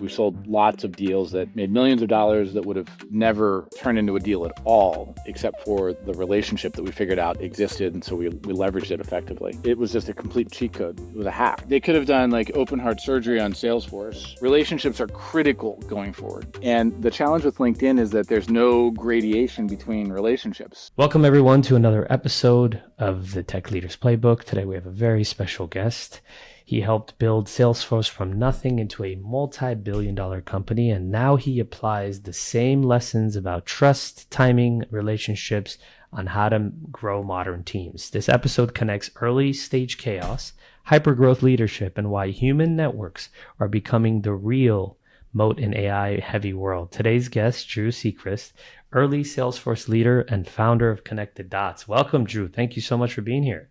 We sold lots of deals that made millions of dollars that would have never turned into a deal at all, except for the relationship that we figured out existed. And so we leveraged it effectively. It was just a complete cheat code. It was a hack. They could have done like open heart surgery on Salesforce. Relationships are critical going forward. And the challenge with LinkedIn is that there's no gradation between relationships. Welcome everyone to another episode of the Tech Leaders Playbook. Today we have a very special guest. He helped build Salesforce from nothing into a multi-billion-dollar company, and now he applies the same lessons about trust, timing, relationships on how to grow modern teams. This episode connects early stage chaos, hypergrowth leadership, and why human networks are becoming the real moat in AI-heavy world. Today's guest, Drew Sechrist, early Salesforce leader and founder of Connected Dots. Welcome, Drew. Thank you so much for being here.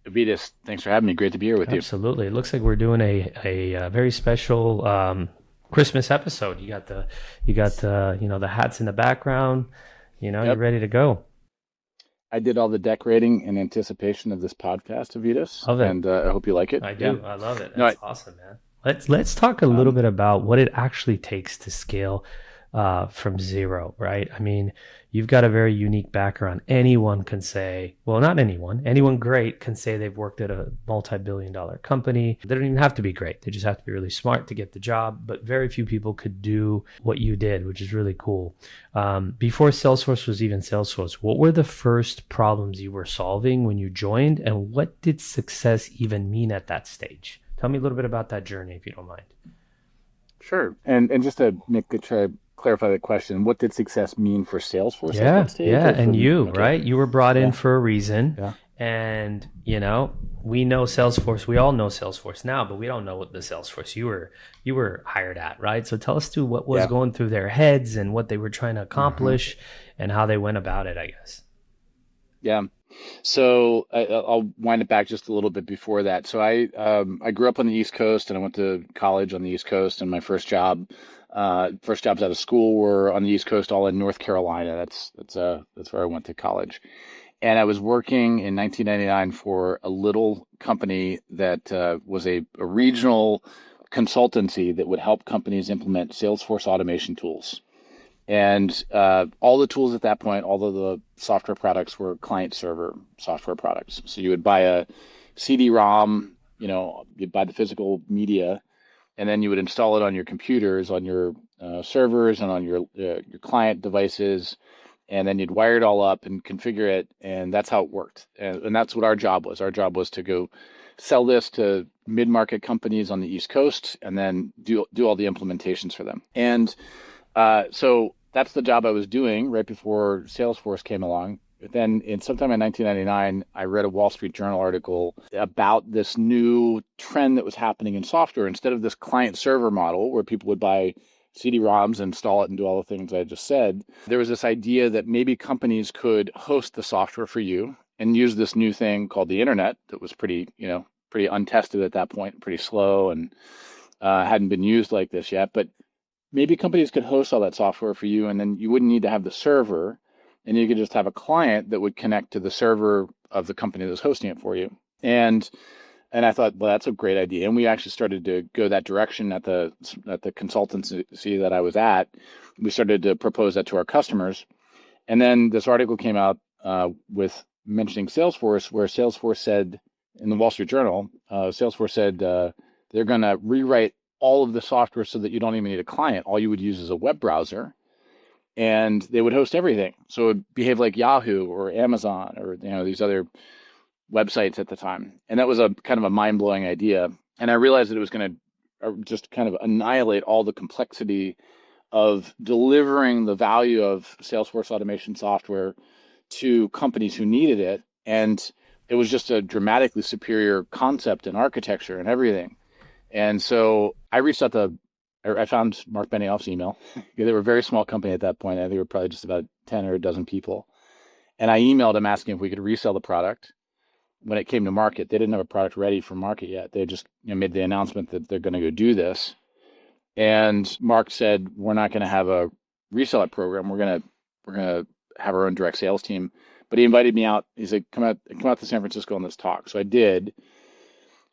Avetis, thanks for having me. Great to be here with you. Absolutely. It looks like we're doing a very special Christmas episode. You got the the hats in the background. Yep. You're ready to go. I did all the decorating in anticipation of this podcast, Avetis, and I hope you like it. I do. Yeah. I love it. That's awesome, man. Let's talk a little bit about what it actually takes to scale from zero, right? I mean, you've got a very unique background. Anyone can say, well, not anyone great can say they've worked at a multi-billion-dollar company. They don't even have to be great. They just have to be really smart to get the job. But very few people could do what you did, which is really cool. Before Salesforce was even Salesforce, what were the first problems you were solving when you joined? And what did success even mean at that stage? Tell me a little bit about that journey, if you don't mind. Sure. And just to try to clarify the question, what did success mean for Salesforce at that stage? Yeah, and right? You were brought in for a reason. Yeah. And, we know Salesforce. We all know Salesforce now, but we don't know what the Salesforce you were hired at, right? So tell us through what was going through their heads and what they were trying to accomplish and how they went about it, I guess. Yeah. So I'll wind it back just a little bit before that. So I grew up on the East Coast and I went to college on the East Coast, and my first jobs out of school were on the East Coast, all in North Carolina. That's where I went to college. And I was working in 1999 for a little company that was a regional consultancy that would help companies implement Salesforce automation tools. And all the tools at that point, all of the software products were client-server software products. So you would buy a CD-ROM, you'd buy the physical media, and then you would install it on your computers, on your servers, and on your client devices, and then you'd wire it all up and configure it, and that's how it worked. And that's what our job was. Our job was to go sell this to mid-market companies on the East Coast, and then do all the implementations for them. And so that's the job I was doing right before Salesforce came along. Then sometime in 1999, I read a Wall Street Journal article about this new trend that was happening in software. Instead of this client-server model where people would buy CD-ROMs, install it, and do all the things I just said, there was this idea that maybe companies could host the software for you and use this new thing called the internet that was pretty untested at that point, pretty slow, and hadn't been used like this yet. But maybe companies could host all that software for you, and then you wouldn't need to have the server, and you could just have a client that would connect to the server of the company that's hosting it for you. And I thought, well, that's a great idea. And we actually started to go that direction at the consultancy that I was at. We started to propose that to our customers. And then this article came out with mentioning Salesforce, where Salesforce said, in the Wall Street Journal, Salesforce said they're going to rewrite all of the software so that you don't even need a client. All you would use is a web browser, and they would host everything. So it would behave like Yahoo or Amazon or these other websites at the time. And that was a kind of a mind-blowing idea. And I realized that it was going to just kind of annihilate all the complexity of delivering the value of Salesforce automation software to companies who needed it. And it was just a dramatically superior concept and architecture and everything. And so I found Marc Benioff's email. They were a very small company at that point. I think they were probably just about 10 or a dozen people. And I emailed him asking if we could resell the product. When it came to market, they didn't have a product ready for market yet. They just made the announcement that they're going to go do this. And Marc said, we're not going to have a reseller program. We're going to have our own direct sales team. But he invited me out. He said, come out to San Francisco and let's talk. So I did.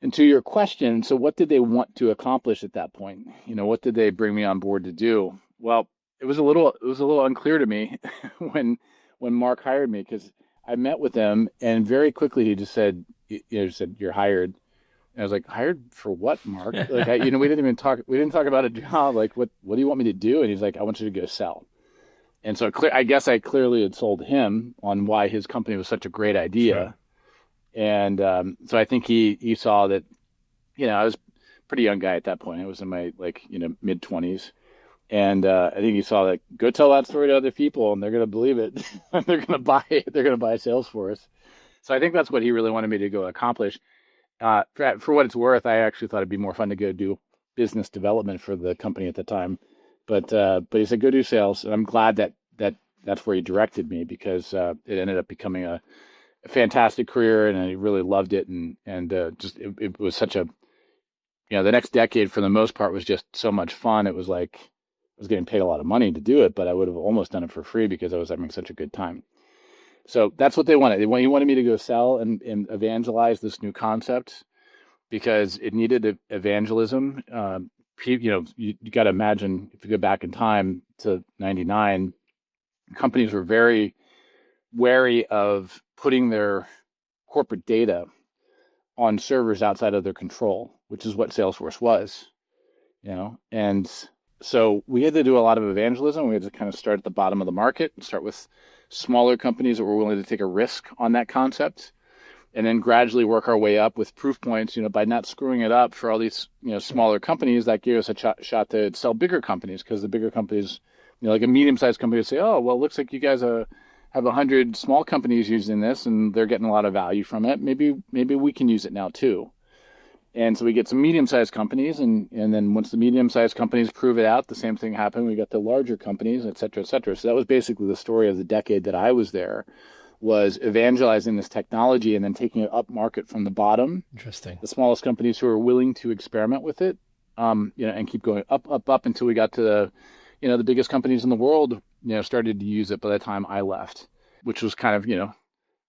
And to your question, so what did they want to accomplish at that point? What did they bring me on board to do? Well, it was a little unclear to me when Mark hired me, because I met with him and very quickly he just said, "You're hired." And I was like, "Hired for what, Mark?" Like, we didn't talk about a job. Like, what do you want me to do? And he's like, "I want you to go sell." And so I guess I clearly had sold him on why his company was such a great idea. Sure. And so I think he saw that, I was a pretty young guy at that point. I was in my mid 20s. And I think he saw that, go tell that story to other people and they're going to believe it. They're going to buy it. They're going to buy Salesforce. So I think that's what he really wanted me to go accomplish. For what it's worth, I actually thought it'd be more fun to go do business development for the company at the time. But he said, go do sales. And I'm glad that's where he directed me, because it ended up becoming a fantastic career, and I really loved it. And it was such a, the next decade for the most part was just so much fun. It was like I was getting paid a lot of money to do it, but I would have almost done it for free because I was having such a good time. So that's what they wanted. He wanted me to go sell and evangelize this new concept, because it needed evangelism. You got to imagine, if you go back in time to 99, companies were very wary of putting their corporate data on servers outside of their control, which is what Salesforce was, and so we had to do a lot of evangelism. We had to kind of start at the bottom of the market and start with smaller companies that were willing to take a risk on that concept, and then gradually work our way up with proof points, by not screwing it up for all these, smaller companies. That gave us a shot to sell bigger companies, because the bigger companies, like a medium-sized company would say, oh, well, it looks like you guys have 100 small companies using this and they're getting a lot of value from it. Maybe we can use it now too. And so we get some medium-sized companies, and then once the medium-sized companies prove it out, the same thing happened. We got the larger companies, et cetera, et cetera. So that was basically the story of the decade that I was there, was evangelizing this technology and then taking it up market from the bottom. Interesting. The smallest companies who are willing to experiment with it, and keep going up until we got to the biggest companies in the world, started to use it by the time I left, which was kind of,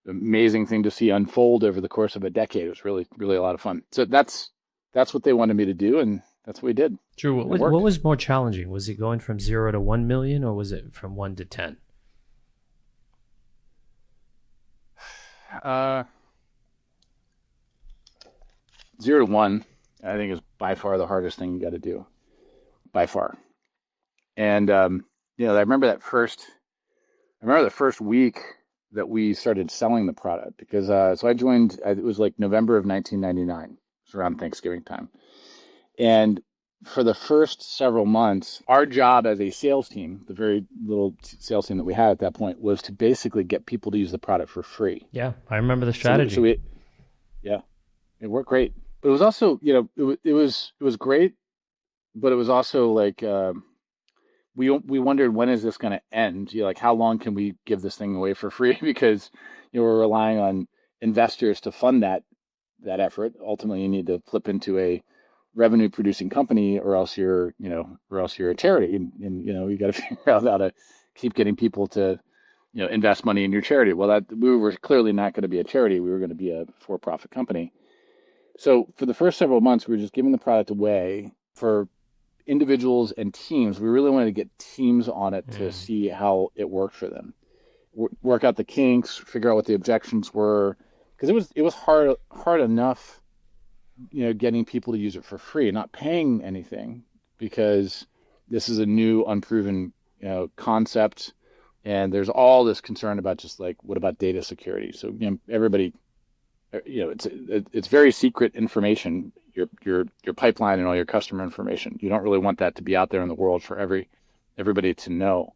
amazing thing to see unfold over the course of a decade. It was really, really a lot of fun. So that's what they wanted me to do, and that's what we did. Drew, what was more challenging? Was it going from 0 to 1 million, or was it from 1 to 10? 0 to 1, I think, is by far the hardest thing you got to do, by far. And I remember the first week that we started selling the product, because so I joined, it was like November of 1999. It was around Thanksgiving time. And for the first several months, our job as a sales team, the very little sales team that we had at that point, was to basically get people to use the product for free. Yeah, I remember the strategy. So it worked great. But it was also, it was great, but it was also like, we wondered, when is this going to end? Like, how long can we give this thing away for free? Because we're relying on investors to fund that effort. Ultimately, you need to flip into a revenue producing company, or else you're a charity, and you got to figure out how to keep getting people to invest money in your charity. Well, that we were clearly not going to be a charity. We were going to be a for-profit company. So for the first several months, we were just giving the product away for individuals and teams. We really wanted to get teams on it to see how it worked for them, work out the kinks, figure out what the objections were, because it was hard enough, getting people to use it for free, not paying anything, because this is a new unproven concept, and there's all this concern about just like, what about data security? So everybody, it's very secret information. Your pipeline and all your customer information. You don't really want that to be out there in the world for everybody to know.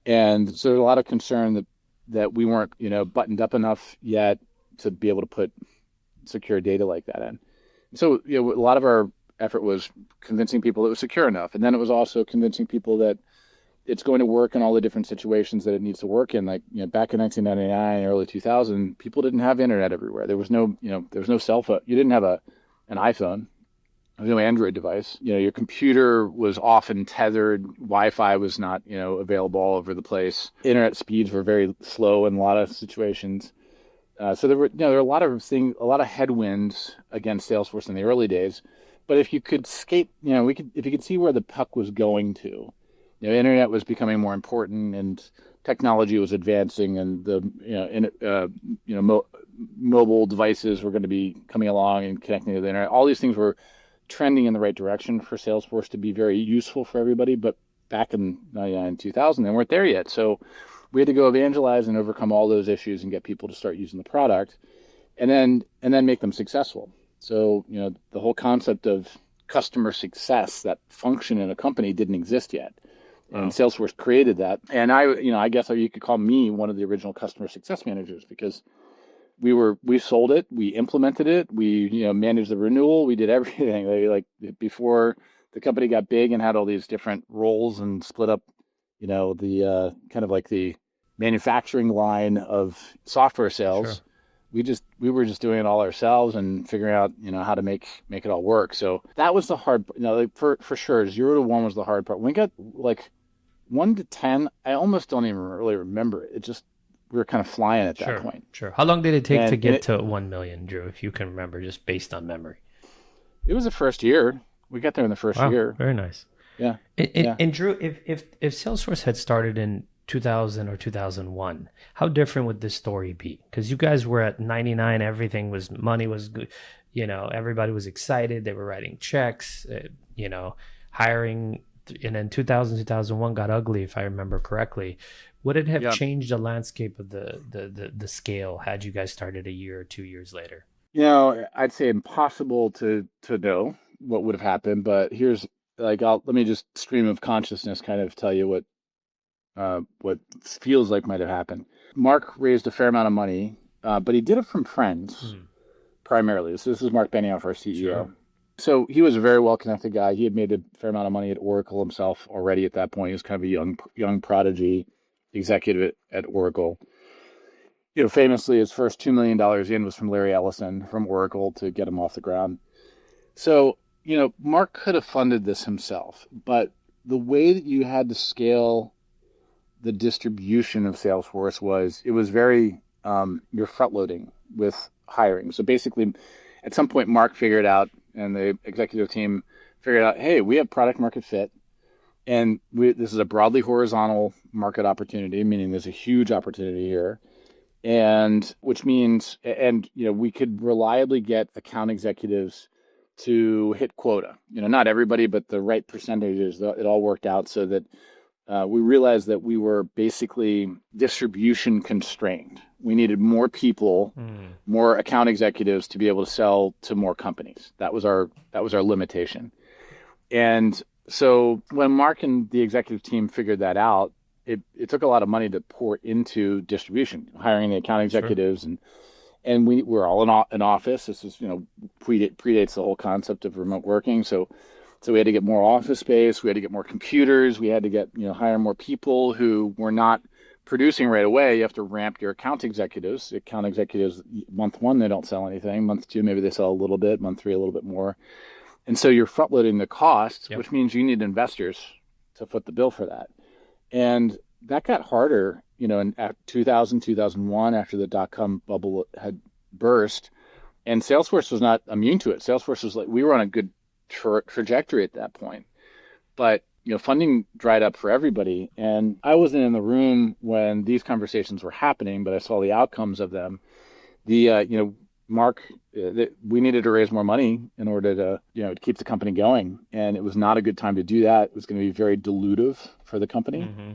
And so there's a lot of concern that we weren't, buttoned up enough yet to be able to put secure data like that in. So, a lot of our effort was convincing people it was secure enough. And then it was also convincing people that it's going to work in all the different situations that it needs to work in. Like, back in 1999, early 2000, people didn't have internet everywhere. There was no cell phone. You didn't have an iPhone. There was no Android device. Your computer was often tethered. Wi-Fi was not, available all over the place. Internet speeds were very slow in a lot of situations. So there were a lot of things, a lot of headwinds against Salesforce in the early days. But if you could skate, if you could see where the puck was going to, internet was becoming more important and technology was advancing, and mobile devices were going to be coming along and connecting to the internet. All these things were trending in the right direction for Salesforce to be very useful for everybody. But back in 99, 2000, they weren't there yet. So we had to go evangelize and overcome all those issues and get people to start using the product, and then make them successful. So, the whole concept of customer success, that function in a company, didn't exist yet. And wow. Salesforce created that. And I guess you could call me one of the original customer success managers, because we sold it, we implemented it, we managed the renewal, we did everything. Like before the company got big and had all these different roles and split up, the kind of like the manufacturing line of software sales. Sure. We were just doing it all ourselves and figuring out how to make it all work. So that was the hard, for sure. 0 to 1 was the hard part. When we got like 1 to 10, I almost don't even really remember it. It just, we were kind of flying at that point. Sure. How long did it take to get to 1 million, Drew, if you can remember, just based on memory? It was the first year. We got there in the first year. Very nice. Yeah. And Drew, if Salesforce had started in 2000 or 2001, how different would this story be? Because you guys were at 99, money was good, everybody was excited, they were writing checks, hiring, and then 2000, 2001 got ugly, if I remember correctly. Would it have changed the landscape of the scale had you guys started a year or 2 years later? I'd say impossible to know what would have happened, but here's let me just stream of consciousness kind of tell you what feels like might have happened. Marc raised a fair amount of money, but he did it from friends primarily. So this is Marc Benioff, our CEO. Sure. So he was a very well-connected guy. He had made a fair amount of money at Oracle himself already at that point. He was kind of a young prodigy executive at Oracle. Famously, his first $2 million in was from Larry Ellison from Oracle to get him off the ground. So, Marc could have funded this himself, but the way that you had to scale the distribution of Salesforce was very, you're front loading with hiring. So basically, at some point, Marc figured out, and the executive team figured out, hey, we have product market fit, and this is a broadly horizontal market opportunity, meaning there's a huge opportunity here. And which means, we could reliably get account executives to hit quota. Not everybody, but the right percentages. It all worked out so that we realized that we were basically distribution constrained. We needed more people, more account executives to be able to sell to more companies. That was our limitation. And so when Marc and the executive team figured that out, it took a lot of money to pour into distribution, hiring the account executives, sure. and we were all in office. This is predates the whole concept of remote working. So we had to get more office space. We had to get more computers. We had to get hire more people who were not producing right away. You have to ramp your account executives. Account executives, month 1 they don't sell anything. Month 2 maybe they sell a little bit. Month 3 a little bit more. And so you're front loading the costs, which means you need investors to foot the bill for that. And that got harder, in 2000, 2001, after the dot-com bubble had burst. And Salesforce was not immune to it. Salesforce was we were on a good trajectory at that point. But, funding dried up for everybody. And I wasn't in the room when these conversations were happening, but I saw the outcomes of them. Marc, we needed to raise more money in order to keep the company going. And it was not a good time to do that. It was going to be very dilutive for the company. Mm-hmm.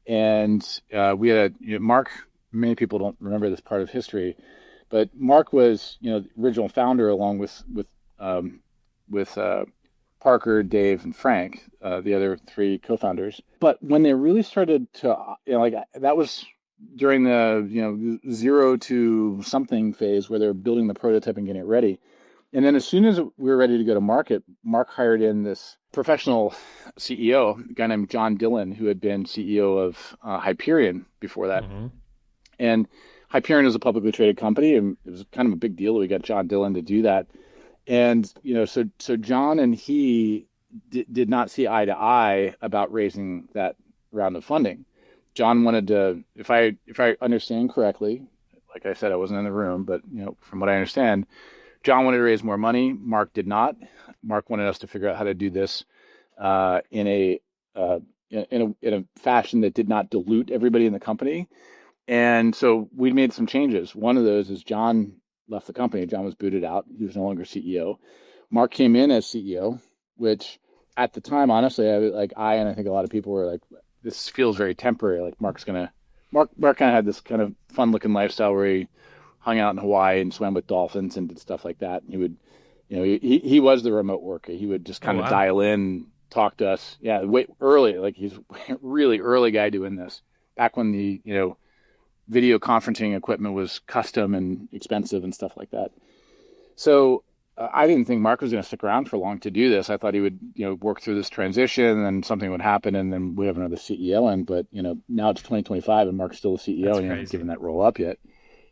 And we had Marc, many people don't remember this part of history, but Marc was, the original founder along with Parker, Dave, and Frank, the other 3 co-founders. But when they really started to, that was during the, 0 to something phase where they were building the prototype and getting it ready. And then as soon as we were ready to go to market, Marc hired in this professional CEO, a guy named John Dillon, who had been CEO of Hyperion before that. Mm-hmm. And Hyperion is a publicly traded company, and it was kind of a big deal that we got John Dillon to do that. And, so John and he did not see eye to eye about raising that round of funding. John wanted to, if I understand correctly, like I said, I wasn't in the room, but from what I understand, John wanted to raise more money. Marc did not. Marc wanted us to figure out how to do this in a fashion that did not dilute everybody in the company. And so we made some changes. One of those is John left the company. John was booted out. He was no longer CEO. Marc came in as CEO, which at the time, honestly, and I think a lot of people were like, this feels very temporary. Like Marc kind of had this kind of fun looking lifestyle where he hung out in Hawaii and swam with dolphins and did stuff like that. And he would, he was the remote worker. He would just kind of dial in, talk to us. Yeah, wait early. Like he's a really early guy doing this back when the, video conferencing equipment was custom and expensive and stuff like that. So I didn't think Marc was going to stick around for long to do this. I thought he would, work through this transition and then something would happen and then we have another CEO in. But, now it's 2025 and Marc's still the CEO. That's and he crazy. hasn't given that role up yet.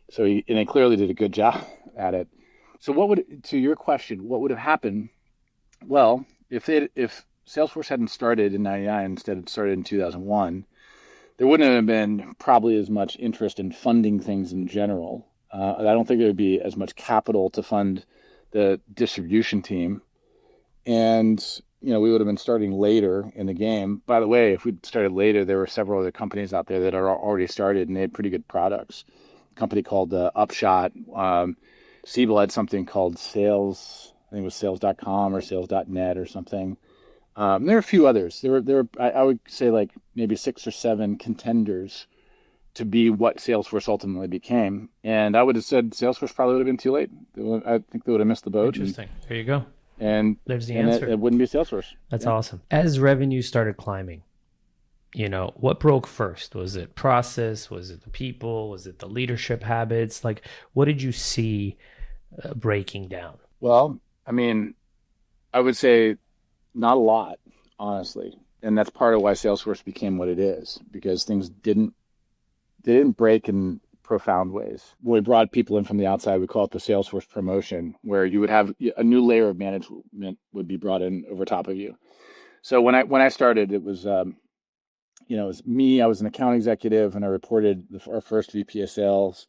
So he clearly did a good job at it. So to your question, what would have happened? Well, if Salesforce hadn't started in 99, instead it started in 2001, there wouldn't have been probably as much interest in funding things in general. I don't think there would be as much capital to fund the distribution team. And, we would have been starting later in the game. By the way, if we'd started later, there were several other companies out there that are already started and they had pretty good products. A company called Upshot. Siebel had something called Sales. I think it was sales.com or sales.net or something. There are a few others. There were I would say like maybe 6 or 7 contenders to be what Salesforce ultimately became. And I would have said Salesforce probably would have been too late. I think they would have missed the boat. Interesting. There you go. And there's the answer. It wouldn't be Salesforce. That's awesome. As revenue started climbing, what broke first? Was it process? Was it the people? Was it the leadership habits? Like, what did you see breaking down? Well, I mean, I would say not a lot, honestly. And that's part of why Salesforce became what it is, because things didn't break in profound ways. When we brought people in from the outside, we call it the Salesforce promotion, where you would have a new layer of management would be brought in over top of you. So when I started, it was, it was me. I was an account executive, and I reported our first VP of sales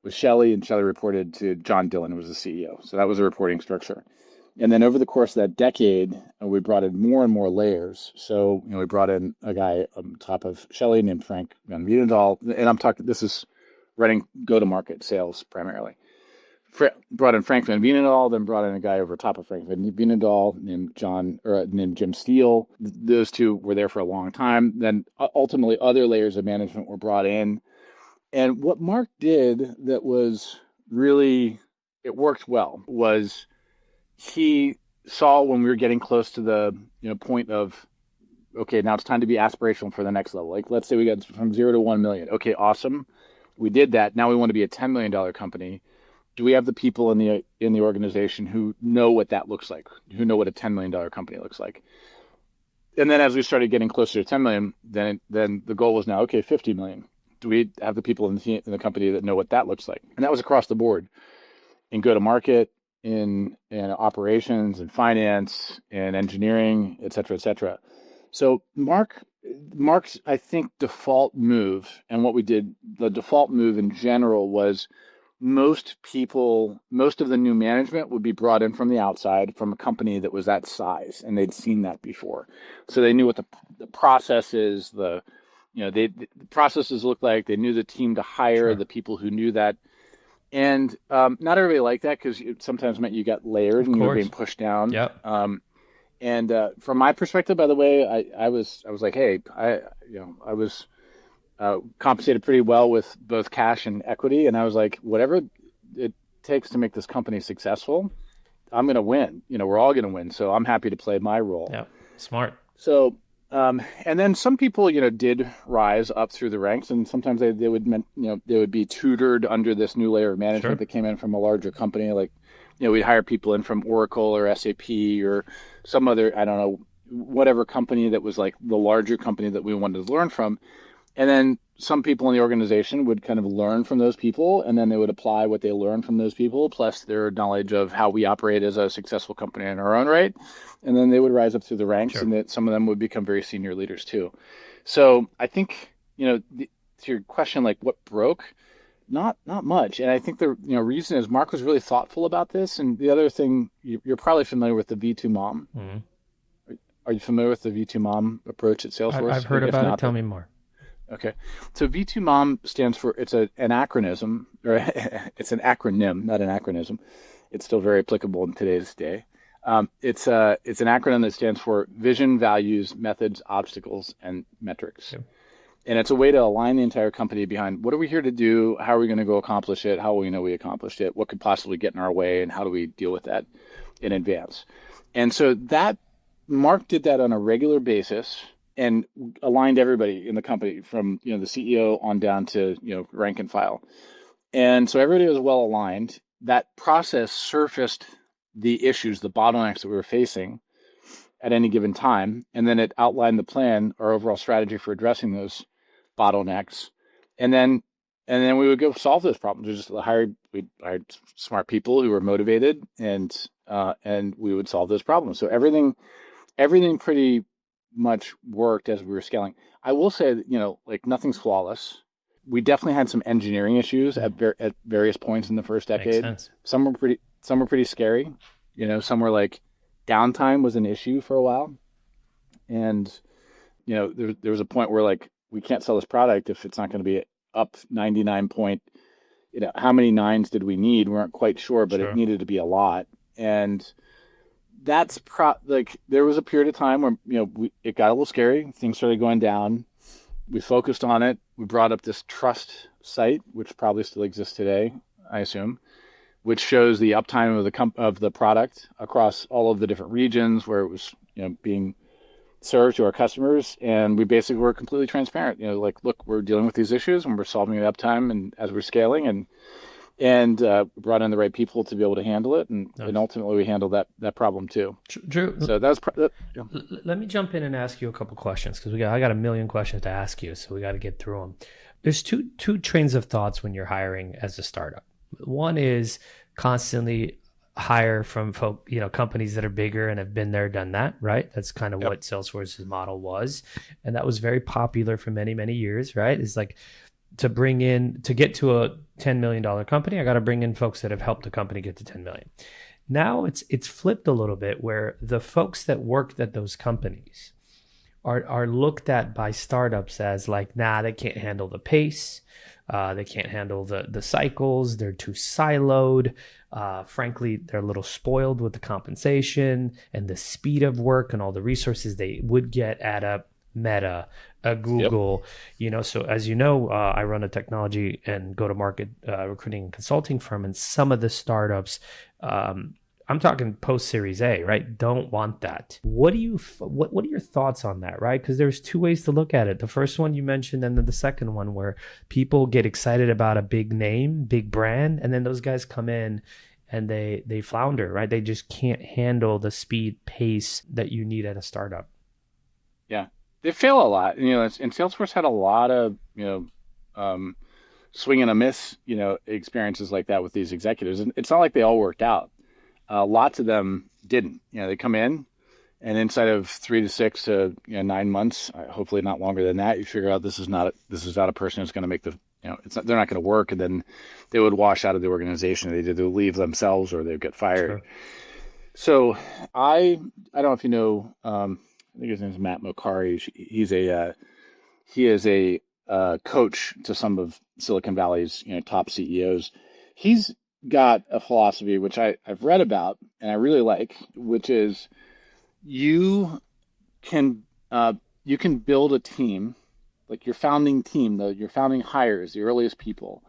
was Shelley, and Shelley reported to John Dillon, who was the CEO. So that was a reporting structure. And then over the course of that decade, we brought in more and more layers. So, we brought in a guy on top of Shelley named Frank Van Veenendaal. And this is running go-to-market sales primarily. Brought in Frank Van Veenendaal, then brought in a guy over top of Frank Van Veenendaal named Jim Steele. Those two were there for a long time. Then ultimately other layers of management were brought in. And what Marc did that was really, it worked well, was he saw when we were getting close to the point of, okay, now it's time to be aspirational for the next level. Like, let's say we got from 0 to 1 million. Okay, awesome. We did that. Now we want to be a $10 million company. Do we have the people in the organization who know what that looks like, who know what a $10 million company looks like? And then as we started getting closer to 10 million, then the goal was now, okay, 50 million. Do we have the people in the company that know what that looks like? And that was across the board in go-to-market, in operations and finance and engineering, et cetera, et cetera. So Marc's, I think, default move, and what we did, the default move in general was most of the new management would be brought in from the outside from a company that was that size, and they'd seen that before. So they knew what the processes, the processes looked like. They knew the team to hire, sure, the people who knew that. And not everybody liked that because it sometimes meant you got layered and you were being pushed down. Yep. And from my perspective, by the way, I was like, hey, I was compensated pretty well with both cash and equity, and I was like, whatever it takes to make this company successful, I'm going to win. We're all going to win. So I'm happy to play my role. Yeah, smart. So. And then some people, did rise up through the ranks, and sometimes they would be tutored under this new layer of management, sure, that came in from a larger company. Like, we'd hire people in from Oracle or SAP or some other, I don't know, whatever company that was like the larger company that we wanted to learn from. And then some people in the organization would kind of learn from those people, and then they would apply what they learned from those people, plus their knowledge of how we operate as a successful company in our own right. And then they would rise up through the ranks, sure, and that some of them would become very senior leaders too. So I think, to your question, like what broke, not much. And I think the reason is Mark was really thoughtful about this. And the other thing, you're probably familiar with the V2 Mom. Mm-hmm. Are you familiar with the V2 Mom approach at Salesforce? I've heard about it. Tell me more. Okay. So V2 Mom stands for, it's an acronym, or it's an acronym, not an acronym. It's still very applicable in today's day. It's an acronym that stands for Vision, Values, Methods, Obstacles, and Metrics. Okay. And it's a way to align the entire company behind what are we here to do? How are we going to go accomplish it? How will we know we accomplished it? What could possibly get in our way? And how do we deal with that in advance? And so that Mark did that on a regular basis and aligned everybody in the company from, the CEO on down to, rank and file. And so everybody was well aligned. That process surfaced the issues, the bottlenecks that we were facing at any given time. And then it outlined the plan, our overall strategy for addressing those bottlenecks. And then we would go solve those problems. We hired smart people who were motivated, and we would solve those problems. So everything pretty much worked as we were scaling. I will say that, nothing's flawless. We definitely had some engineering issues at various points in the first decade. Makes sense. Some were pretty scary. Some were like downtime was an issue for a while. And, there was a point where we can't sell this product if it's not going to be up 99 point, how many nines did we need? We weren't quite sure, but It needed to be a lot. And that's there was a period of time where, it got a little scary. Things started going down. We focused on it. We brought up this trust site, which probably still exists today, I assume, which shows the uptime of the product across all of the different regions where it was, being served to our customers. And we basically were completely transparent. Look, we're dealing with these issues and we're solving the uptime and as we're scaling and brought in the right people to be able to handle it. And ultimately we handled that problem too. Drew, so that was let me jump in and ask you a couple questions because I got a million questions to ask you. So we got to get through them. There's two trains of thoughts when you're hiring as a startup. One is constantly hire from companies that are bigger and have been there, done that, right? That's kind of what Salesforce's model was. And that was very popular for many, many years, right? It's like to get to a $10 million company, I got to bring in folks that have helped the company get to 10 million. Now it's flipped a little bit where the folks that worked at those companies are looked at by startups as they can't handle the pace. They can't handle the cycles. They're too siloed. Frankly, they're a little spoiled with the compensation and the speed of work and all the resources they would get at a Meta, a Google. So as I run a technology and go-to-market recruiting and consulting firm, and some of the startups, I'm talking post-Series A, right? Don't want that. What are your thoughts on that, right? Because there's two ways to look at it. The first one you mentioned, and then the second one where people get excited about a big name, big brand, and then those guys come in and they flounder, right? They just can't handle the speed, pace that you need at a startup. Yeah, they fail a lot. And Salesforce had a lot of swing and a miss, experiences like that with these executives, and it's not like they all worked out. Lots of them didn't. They come in, and inside of 3 to 6 to 9 months, hopefully not longer than that, you figure out this is not a person who's going to make they're not going to work, and then they would wash out of the organization. They either leave themselves or they'd get fired. Sure. So I don't know if you know. I think his name is Matt Mokari. He is a coach to some of Silicon Valley's top CEOs. He's got a philosophy which I've read about and I really like, which is you can build a team, like your founding team, your founding hires, the earliest people,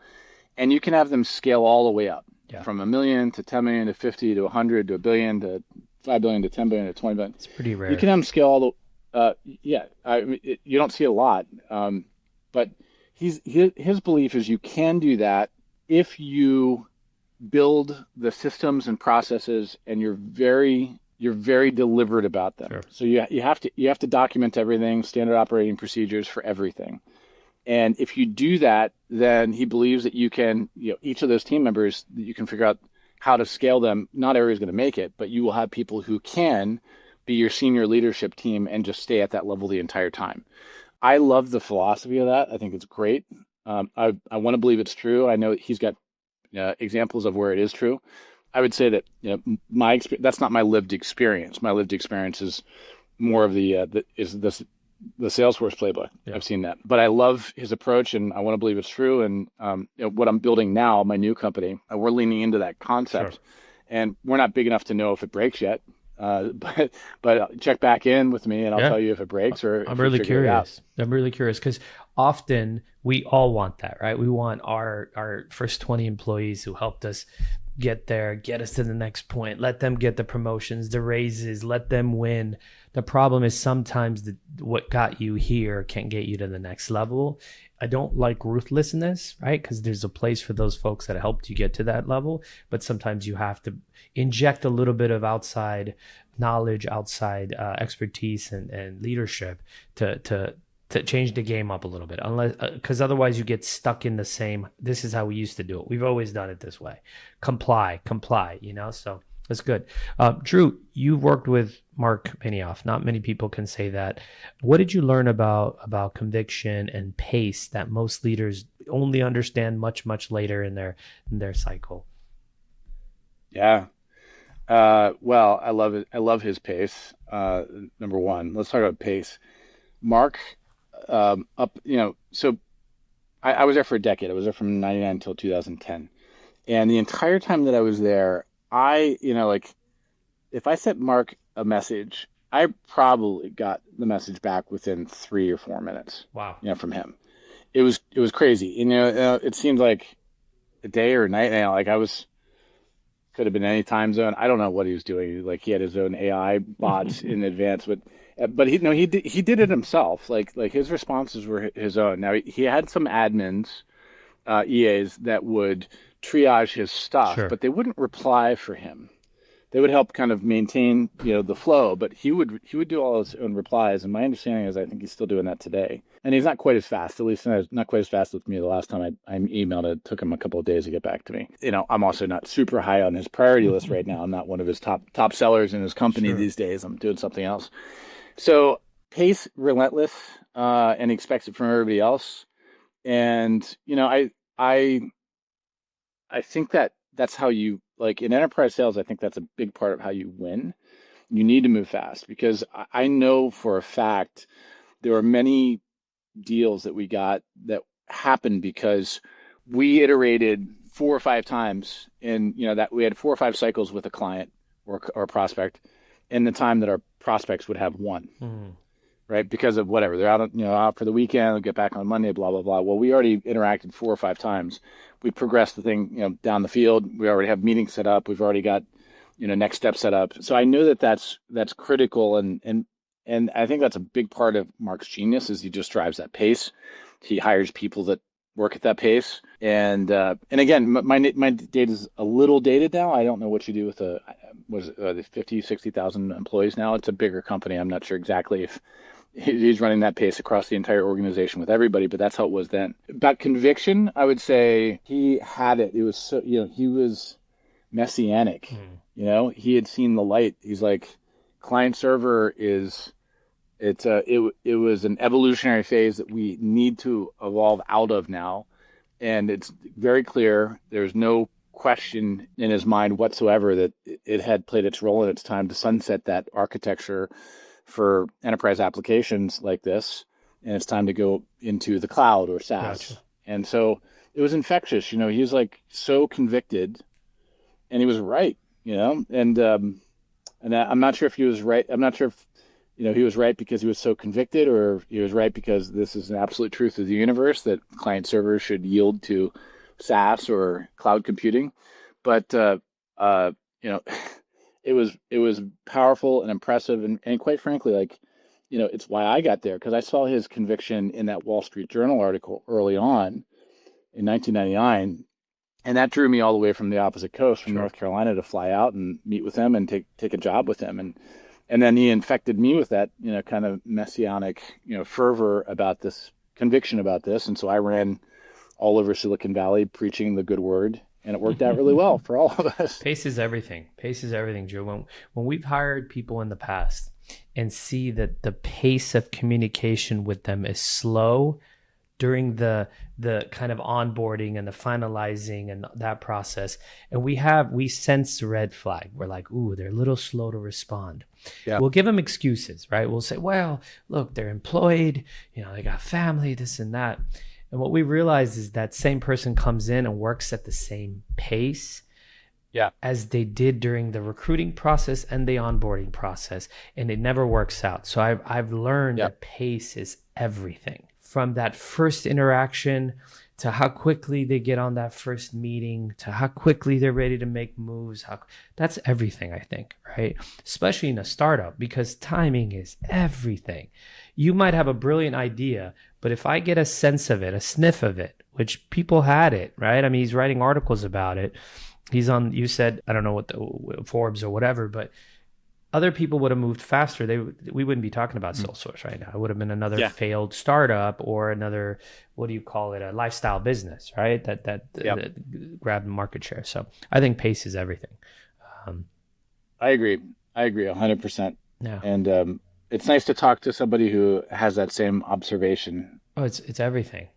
and you can have them scale all the way up from $1 million to 10 million to 50 to 100 to $1 billion to 5 billion to 10 billion to 20 billion. It's pretty rare. You can have them scale all the you don't see a lot, but his belief is you can do that if you build the systems and processes and you're very deliberate about them. Sure. So you have to document everything, standard operating procedures for everything. And if you do that, then he believes that you can, each of those team members, you can figure out how to scale them. Not everybody's going to make it, but you will have people who can be your senior leadership team and just stay at that level the entire time. I love the philosophy of that. I think it's great. I want to believe it's true. I know he's got examples of where it is true. I would say that my experience, that's not my lived experience. My lived experience is more of the Salesforce playbook. Yeah. I've seen that, but I love his approach, and I want to believe it's true. And what I'm building now, my new company, we're leaning into that concept, Sure. and we're not big enough to know if it breaks yet. But check back in with me, and I'll tell you if it breaks or I'm if we really figure it out. curious. I'm really curious because often we all want that, right? We want our first 20 employees who helped us get there, get us to the next point, let them get the promotions, the raises, let them win. The problem is sometimes what got you here can't get you to the next level. I don't like ruthlessness, right? Because there's a place for those folks that helped you get to that level, but sometimes you have to inject a little bit of outside knowledge, outside expertise and leadership to change the game up a little bit, unless because otherwise you get stuck in the same, this is how we used to do it, we've always done it this way, comply, so that's good. Drew, you worked with Marc Benioff. Not many people can say that. What did you learn about conviction and pace that most leaders only understand much later in their cycle? Yeah. Well, I love it. I love his pace. Number one, let's talk about pace. Mark, so I was there for a decade. I was there from 99 until 2010. And the entire time that I was there, if I sent Mark a message, I probably got the message back within 3 or 4 minutes. Wow. From him. It was crazy. It seemed like a day or a night. Could have been any time zone. I don't know what he was doing. Like, he had his own AI bots in advance, but he did it himself. Like his responses were his own. Now he had some admins, EAs that would triage his stuff, Sure. but they wouldn't reply for him. They would help kind of maintain, the flow, but he would do all his own replies. And my understanding is, I think he's still doing that today. And he's not quite as fast, at least not quite as fast with me. The last time I emailed, it took him a couple of days to get back to me. I'm also not super high on his priority list right now. I'm not one of his top sellers in his company Sure. these days. I'm doing something else. So pace, relentless, and he expects it from everybody else. And, I think that's how you, like, in enterprise sales, I think that's a big part of how you win. You need to move fast, because I know for a fact there are many deals that we got that happened because we iterated 4 or 5 times, and that we had 4 or 5 cycles with a client or a prospect, in the time that our prospects would have one. Right? Because of whatever, they're out for the weekend, they'll get back on Monday, blah, blah, blah. Well, we already interacted 4 or 5 times. We progressed the thing, down the field. We already have meetings set up. We've already got, next steps set up. So I know that that's critical. And I think that's a big part of Mark's genius, is he just drives that pace. He hires people that work at that pace. And again, my data is a little dated now. I don't know what you do with the 50, 60,000 employees now. It's a bigger company. I'm not sure exactly if he's running that pace across the entire organization with everybody, but that's how it was then. About conviction, I would say he had it. It was so, he was messianic. He had seen the light. He's like, client server it was an evolutionary phase that we need to evolve out of now. And it's very clear. There's no question in his mind whatsoever that it had played its role, and it's time to sunset that architecture for enterprise applications like this, and it's time to go into the cloud or SaaS. Gotcha. And so it was infectious. He was like so convicted, and he was right. And I'm not sure if he was right. I'm not sure if he was right because he was so convicted, or he was right because this is an absolute truth of the universe that client servers should yield to SaaS or cloud computing. But it was powerful and impressive, and quite frankly, it's why I got there, because I saw his conviction in that Wall Street Journal article early on in 1999, and that drew me all the way from the opposite coast, from North Carolina, to fly out and meet with him and take a job with him, and then he infected me with that kind of messianic fervor about this, conviction about this, and so I ran all over Silicon Valley preaching the good word. And it worked out really well for all of us. Pace is everything. Pace is everything, Drew. When we've hired people in the past and see that the pace of communication with them is slow, during the kind of onboarding and the finalizing and that process, and we sense the red flag. We're like, ooh, they're a little slow to respond. Yeah. We'll give them excuses, right? We'll say, well, look, they're employed, they got family, this and that. And what we realize is that same person comes in and works at the same pace as they did during the recruiting process and the onboarding process, and it never works out. So I've learned that pace is everything. From that first interaction to how quickly they get on that first meeting to how quickly they're ready to make moves. That's everything, I think, right? Especially in a startup, because timing is everything. You might have a brilliant idea, but if I get a sense of it, a sniff of it, which people had it, right? I mean, he's writing articles about it. He's on, you said, I don't know what the Forbes or whatever, but other people would have moved faster. We wouldn't be talking about Salesforce right now. It would have been another failed startup or another, what do you call it, a lifestyle business, right? That grabbed market share. So I think pace is everything. I agree 100%. Yeah. And it's nice to talk to somebody who has that same observation. Oh, it's everything.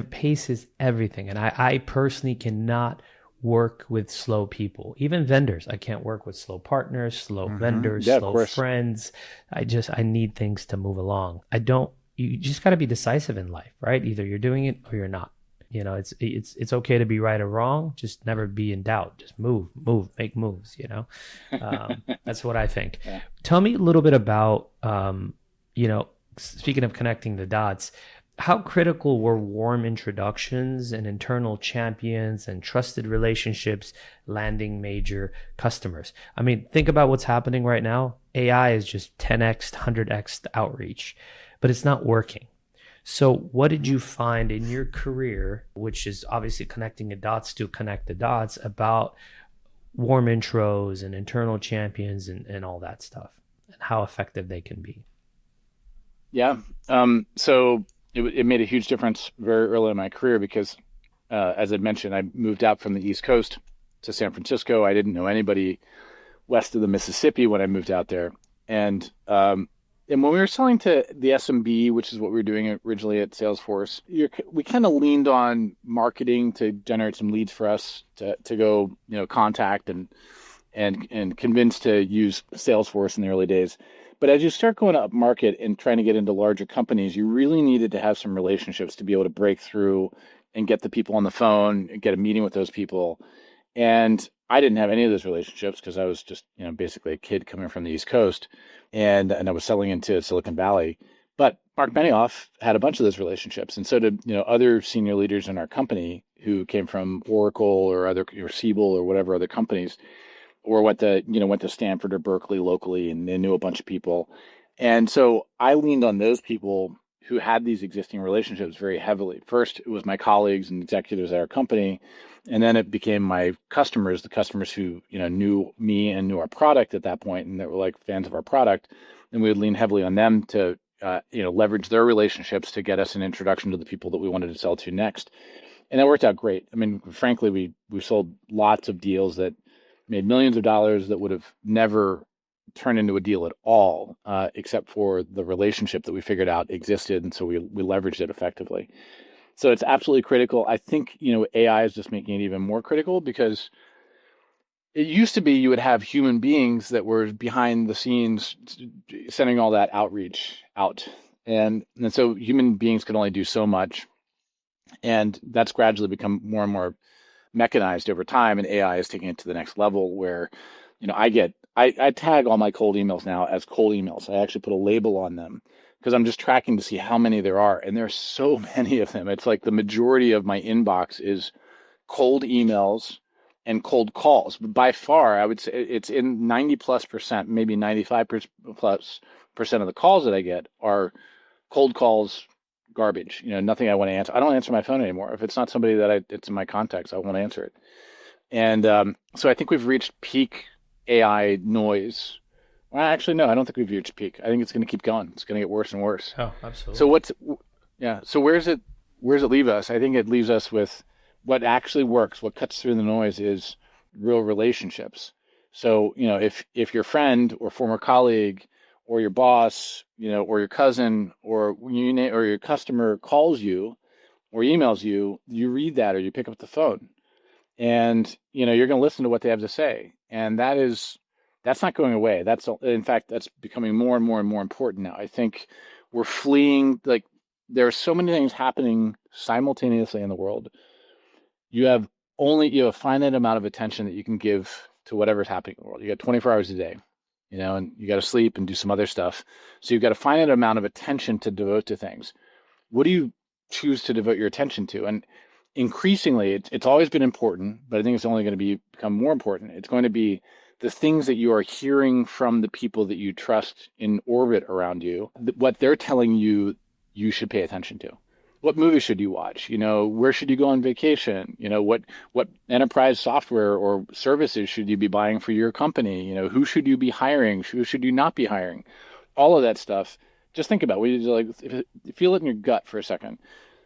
Pace is everything. And I personally cannot work with slow people, even vendors. I can't work with slow partners, slow vendors, slow friends. I need things to move along. You just got to be decisive in life, right? Either you're doing it or you're not. It's okay to be right or wrong. Just never be in doubt. Just move, make moves, That's what I think. Yeah. Tell me a little bit about, speaking of connecting the dots, how critical were warm introductions and internal champions and trusted relationships landing major customers? I mean, think about what's happening right now. AI is just 10x, 100x outreach, but it's not working. So what did you find in your career, which is obviously connecting the dots to connect the dots, about warm intros and internal champions and all that stuff, and how effective they can be? Yeah. So it made a huge difference very early in my career because, as I mentioned, I moved out from the East Coast to San Francisco. I didn't know anybody west of the Mississippi when I moved out there. And when we were selling to the SMB, which is what we were doing originally at Salesforce, we kind of leaned on marketing to generate some leads for us to go, contact and convince to use Salesforce in the early days. But as you start going up market and trying to get into larger companies, you really needed to have some relationships to be able to break through and get the people on the phone and get a meeting with those people. And I didn't have any of those relationships because I was just, basically a kid coming from the East Coast, and I was selling into Silicon Valley. But Marc Benioff had a bunch of those relationships, and so did other senior leaders in our company who came from Oracle or Siebel or whatever other companies, or went to Stanford or Berkeley locally, and they knew a bunch of people. And so I leaned on those people who had these existing relationships very heavily. First, it was my colleagues and executives at our company, and then it became my customers, the customers who knew me and knew our product at that point, and that were like fans of our product. And we would lean heavily on them to leverage their relationships to get us an introduction to the people that we wanted to sell to next. And that worked out great. I mean, frankly, we sold lots of deals that made millions of dollars that would have never turned into a deal at all, except for the relationship that we figured out existed. And so we leveraged it effectively. So it's absolutely critical. I think, AI is just making it even more critical because it used to be you would have human beings that were behind the scenes sending all that outreach out. And so human beings could only do so much. And that's gradually become more and more mechanized over time, and AI is taking it to the next level where, I tag all my cold emails now as cold emails. I actually put a label on them because I'm just tracking to see how many there are, and there's so many of them. It's like the majority of my inbox is cold emails and cold calls. But by far, I would say it's in 90+%, maybe 95+% of the calls that I get are cold calls. Garbage, nothing I want to answer. I don't answer my phone anymore. If it's not somebody that it's in my contacts, I won't answer it. And so I think we've reached peak AI noise. Well, actually, no, I don't think we've reached peak. I think it's going to keep going. It's going to get worse and worse. Oh, absolutely. So where does it leave us? I think it leaves us with what actually works. What cuts through the noise is real relationships. So, if your friend or former colleague or your boss, or your cousin or your customer calls you or emails you, you read that or you pick up the phone, and you're going to listen to what they have to say, and that's not going away. That's, in fact, that's becoming more and more and more important now. I think we're fleeing, like, there are so many things happening simultaneously in the world. You have a finite amount of attention that you can give to whatever's happening in the world. You got 24 hours a day, and you got to sleep and do some other stuff. So you've got a finite amount of attention to devote to things. What do you choose to devote your attention to? And increasingly, it's always been important, but I think it's only going to become more important. It's going to be the things that you are hearing from the people that you trust in orbit around you, what they're telling you you should pay attention to. What movies should you watch? Where should you go on vacation? What enterprise software or services should you be buying for your company? Who should you be hiring? Who should you not be hiring? All of that stuff. Just think about it. Feel it in your gut for a second.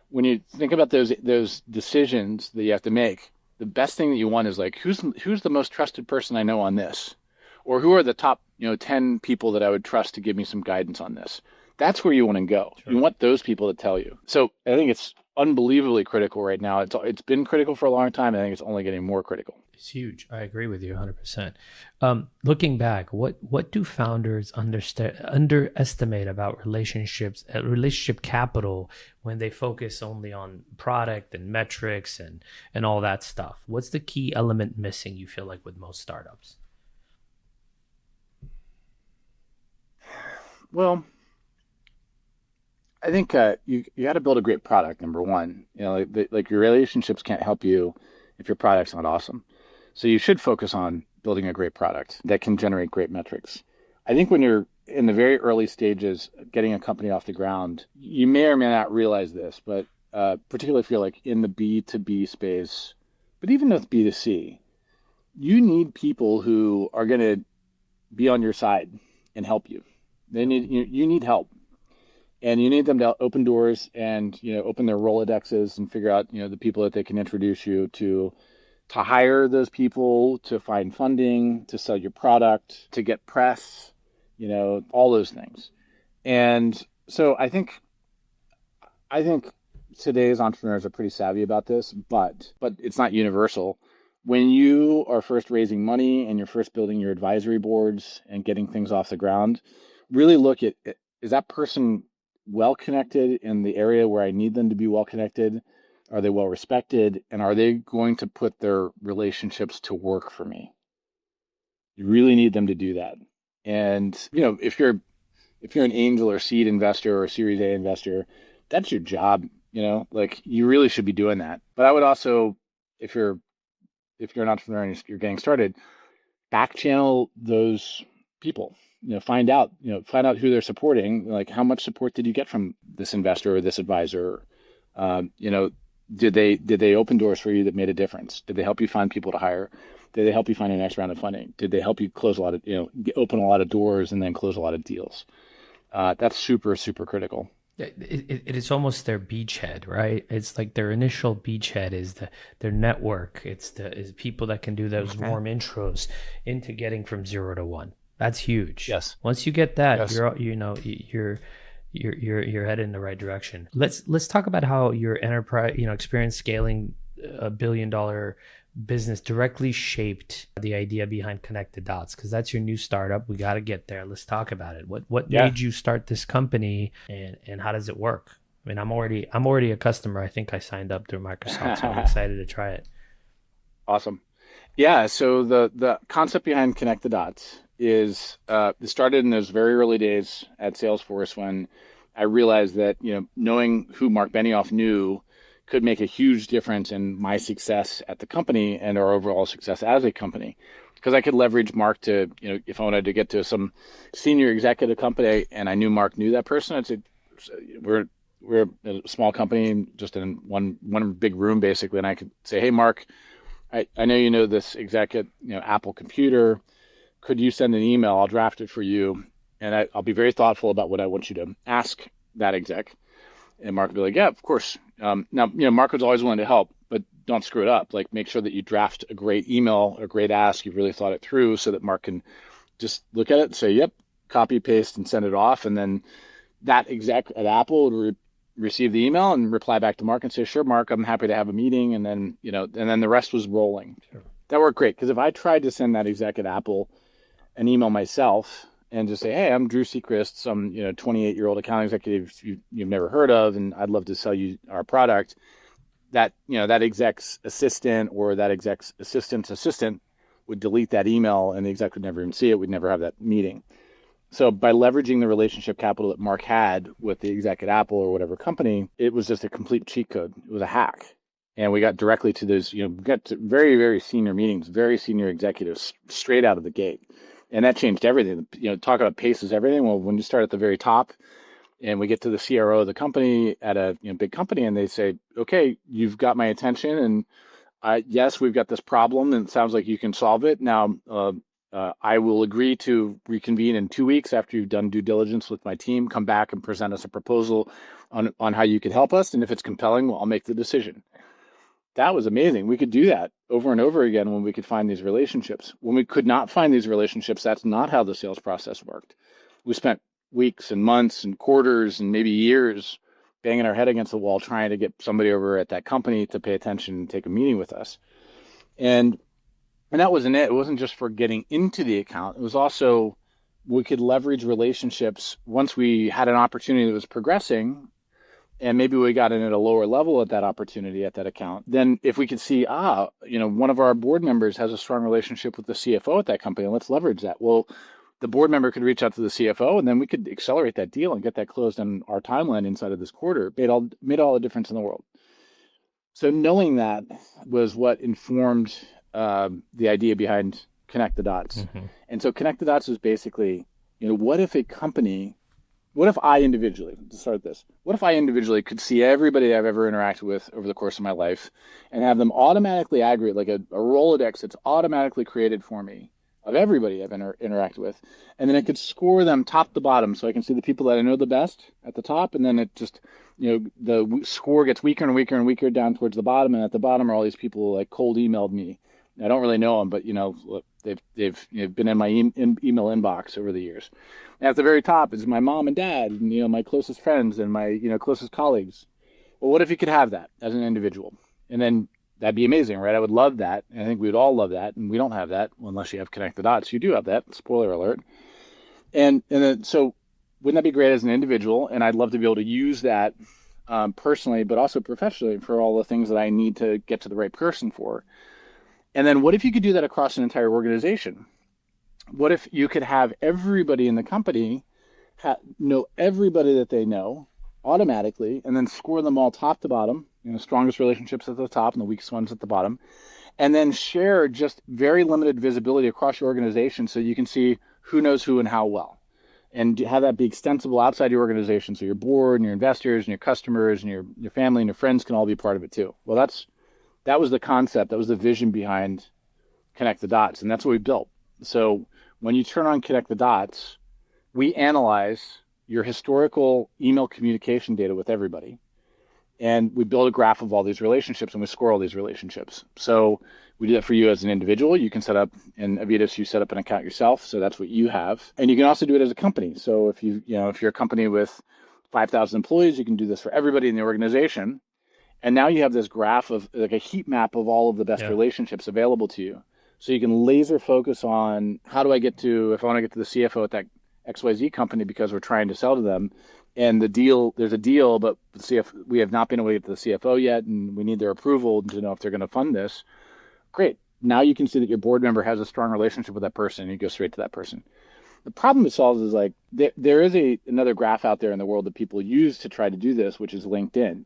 When you think about those decisions that you have to make, the best thing that you want is like, who's the most trusted person I know on this? Or who are the top 10 people that I would trust to give me some guidance on this? That's where you want to go. Sure. You want those people to tell you. So I think it's unbelievably critical right now. It's been critical for a long time. I think it's only getting more critical. It's huge. I agree with you 100%. Looking back, what do founders underestimate about relationship capital when they focus only on product and metrics and all that stuff? What's the key element missing, you feel like, with most startups? Well, I think you got to build a great product, number one. Like your relationships can't help you if your product's not awesome. So you should focus on building a great product that can generate great metrics. I think when you're in the very early stages of getting a company off the ground, you may or may not realize this, but particularly if you're like in the B2B space, but even with B2C, you need people who are going to be on your side and help you. You need help. And you need them to open doors and, open their Rolodexes and figure out, the people that they can introduce you to hire those people, to find funding, to sell your product, to get press, all those things. And so I think today's entrepreneurs are pretty savvy about this, but it's not universal. When you are first raising money and you're first building your advisory boards and getting things off the ground, really look at, is that person well connected in the area where I need them to be well connected? Are they well respected? And are they going to put their relationships to work for me? You really need them to do that. And, if you're an angel or seed investor or a Series A investor, that's your job, like you really should be doing that. But I would also, if you're an entrepreneur and you're getting started, back channel those people. Find out who they're supporting. Like, how much support did you get from this investor or this advisor? Did they open doors for you that made a difference? Did they help you find people to hire? Did they help you find your next round of funding? Did they help you close a lot of, open a lot of doors and then close a lot of deals? That's super, super critical. It's almost their beachhead, right? It's like their initial beachhead is their network. It's people that can do those warm intros into getting from 0 to 1. That's huge. Yes. Once you get that, yes. You're headed in the right direction. Let's talk about how your enterprise, experience scaling $1 billion business directly shaped the idea behind Connect the Dots, because that's your new startup. We got to get there. Let's talk about it. What made you start this company, and how does it work? I mean, I'm already a customer. I think I signed up through Microsoft, so I'm excited to try it. Awesome. Yeah. So the concept behind Connect the Dots is it started in those very early days at Salesforce when I realized that knowing who Marc Benioff knew could make a huge difference in my success at the company and our overall success as a company, because I could leverage Marc to if I wanted to get to some senior executive company and I knew Marc knew that person, I'd say we're a small company just in one big room basically, and I could say, hey Marc, I know you know this exec at Apple Computer. Could you send an email? I'll draft it for you, and I'll be very thoughtful about what I want you to ask that exec. And Marc would be like, yeah, of course. Now, Marc was always willing to help, but don't screw it up. Like, make sure that you draft a great email, a great ask. You've really thought it through so that Marc can just look at it and say, yep, copy, paste, and send it off. And then that exec at Apple would receive the email and reply back to Mark and say, sure, Mark, I'm happy to have a meeting. And then, and then the rest was rolling. Sure. That worked great. Because if I tried to send that exec at Apple an email myself and just say, hey, I'm Drew Sechrist, some, 28-year-old account executive you've never heard of, and I'd love to sell you our product, that, that exec's assistant or that exec's assistant's assistant would delete that email and the exec would never even see it. We'd never have that meeting. So by leveraging the relationship capital that Mark had with the exec at Apple or whatever company, it was just a complete cheat code. It was a hack. And we got directly to those, we got to very, very senior meetings, very senior executives straight out of the gate. And that changed everything. Talk about pace is everything. Well, when you start at the very top and we get to the CRO of the company at a big company and they say, okay, you've got my attention and yes, we've got this problem and it sounds like you can solve it. Now, I will agree to reconvene in 2 weeks after you've done due diligence with my team, come back and present us a proposal on how you could help us. And if it's compelling, well, I'll make the decision. That was amazing. We could do that over and over again when we could find these relationships. When we could not find these relationships, that's not how the sales process worked. We spent weeks and months and quarters and maybe years banging our head against the wall trying to get somebody over at that company to pay attention and take a meeting with us. And that wasn't it. It wasn't just for getting into the account. It was also we could leverage relationships once we had an opportunity that was progressing and maybe we got in at a lower level at that opportunity at that account. Then if we could see, one of our board members has a strong relationship with the CFO at that company, let's leverage that. Well, the board member could reach out to the CFO and then we could accelerate that deal and get that closed on our timeline inside of this quarter. Made all the difference in the world. So knowing that was what informed the idea behind Connect the Dots. Mm-hmm. And so Connect the Dots is basically, what if I individually, to start this, what if I individually could see everybody I've ever interacted with over the course of my life and have them automatically aggregate, like a Rolodex that's automatically created for me of everybody I've interacted with, and then I could score them top to bottom so I can see the people that I know the best at the top, and then it just, the score gets weaker and weaker and weaker down towards the bottom, and at the bottom are all these people like cold emailed me. I don't really know them, but they've been in my email inbox over the years. And at the very top is my mom and dad, and my closest friends and my closest colleagues. Well, what if you could have that as an individual? And then that'd be amazing, right? I would love that, and I think we'd all love that. And we don't have that unless you have Connect the Dots. You do have that. Spoiler alert. And then so wouldn't that be great as an individual? And I'd love to be able to use that personally, but also professionally for all the things that I need to get to the right person for. And then what if you could do that across an entire organization? What if you could have everybody in the company know everybody that they know automatically and then score them all top to bottom, strongest relationships at the top and the weakest ones at the bottom, and then share just very limited visibility across your organization so you can see who knows who and how well, and have that be extensible outside your organization so your board and your investors and your customers and your family and your friends can all be part of it too. Well, that was the concept. That was the vision behind Connect the Dots, and that's what we built. So when you turn on Connect the Dots, we analyze your historical email communication data with everybody, and we build a graph of all these relationships, and we score all these relationships. So we do that for you as an individual. You can set up, in Avetis, you set up an account yourself, so that's what you have. And you can also do it as a company. So if if you're a company with 5,000 employees, you can do this for everybody in the organization. And now you have this graph of like a heat map of all of the best relationships available to you. So you can laser focus on if I want to get to the CFO at that XYZ company because we're trying to sell to them. And there's a deal, but we have not been able to get to the CFO yet, and we need their approval to know if they're going to fund this. Great. Now you can see that your board member has a strong relationship with that person, and you go straight to that person. The problem it solves is like there is another graph out there in the world that people use to try to do this, which is LinkedIn.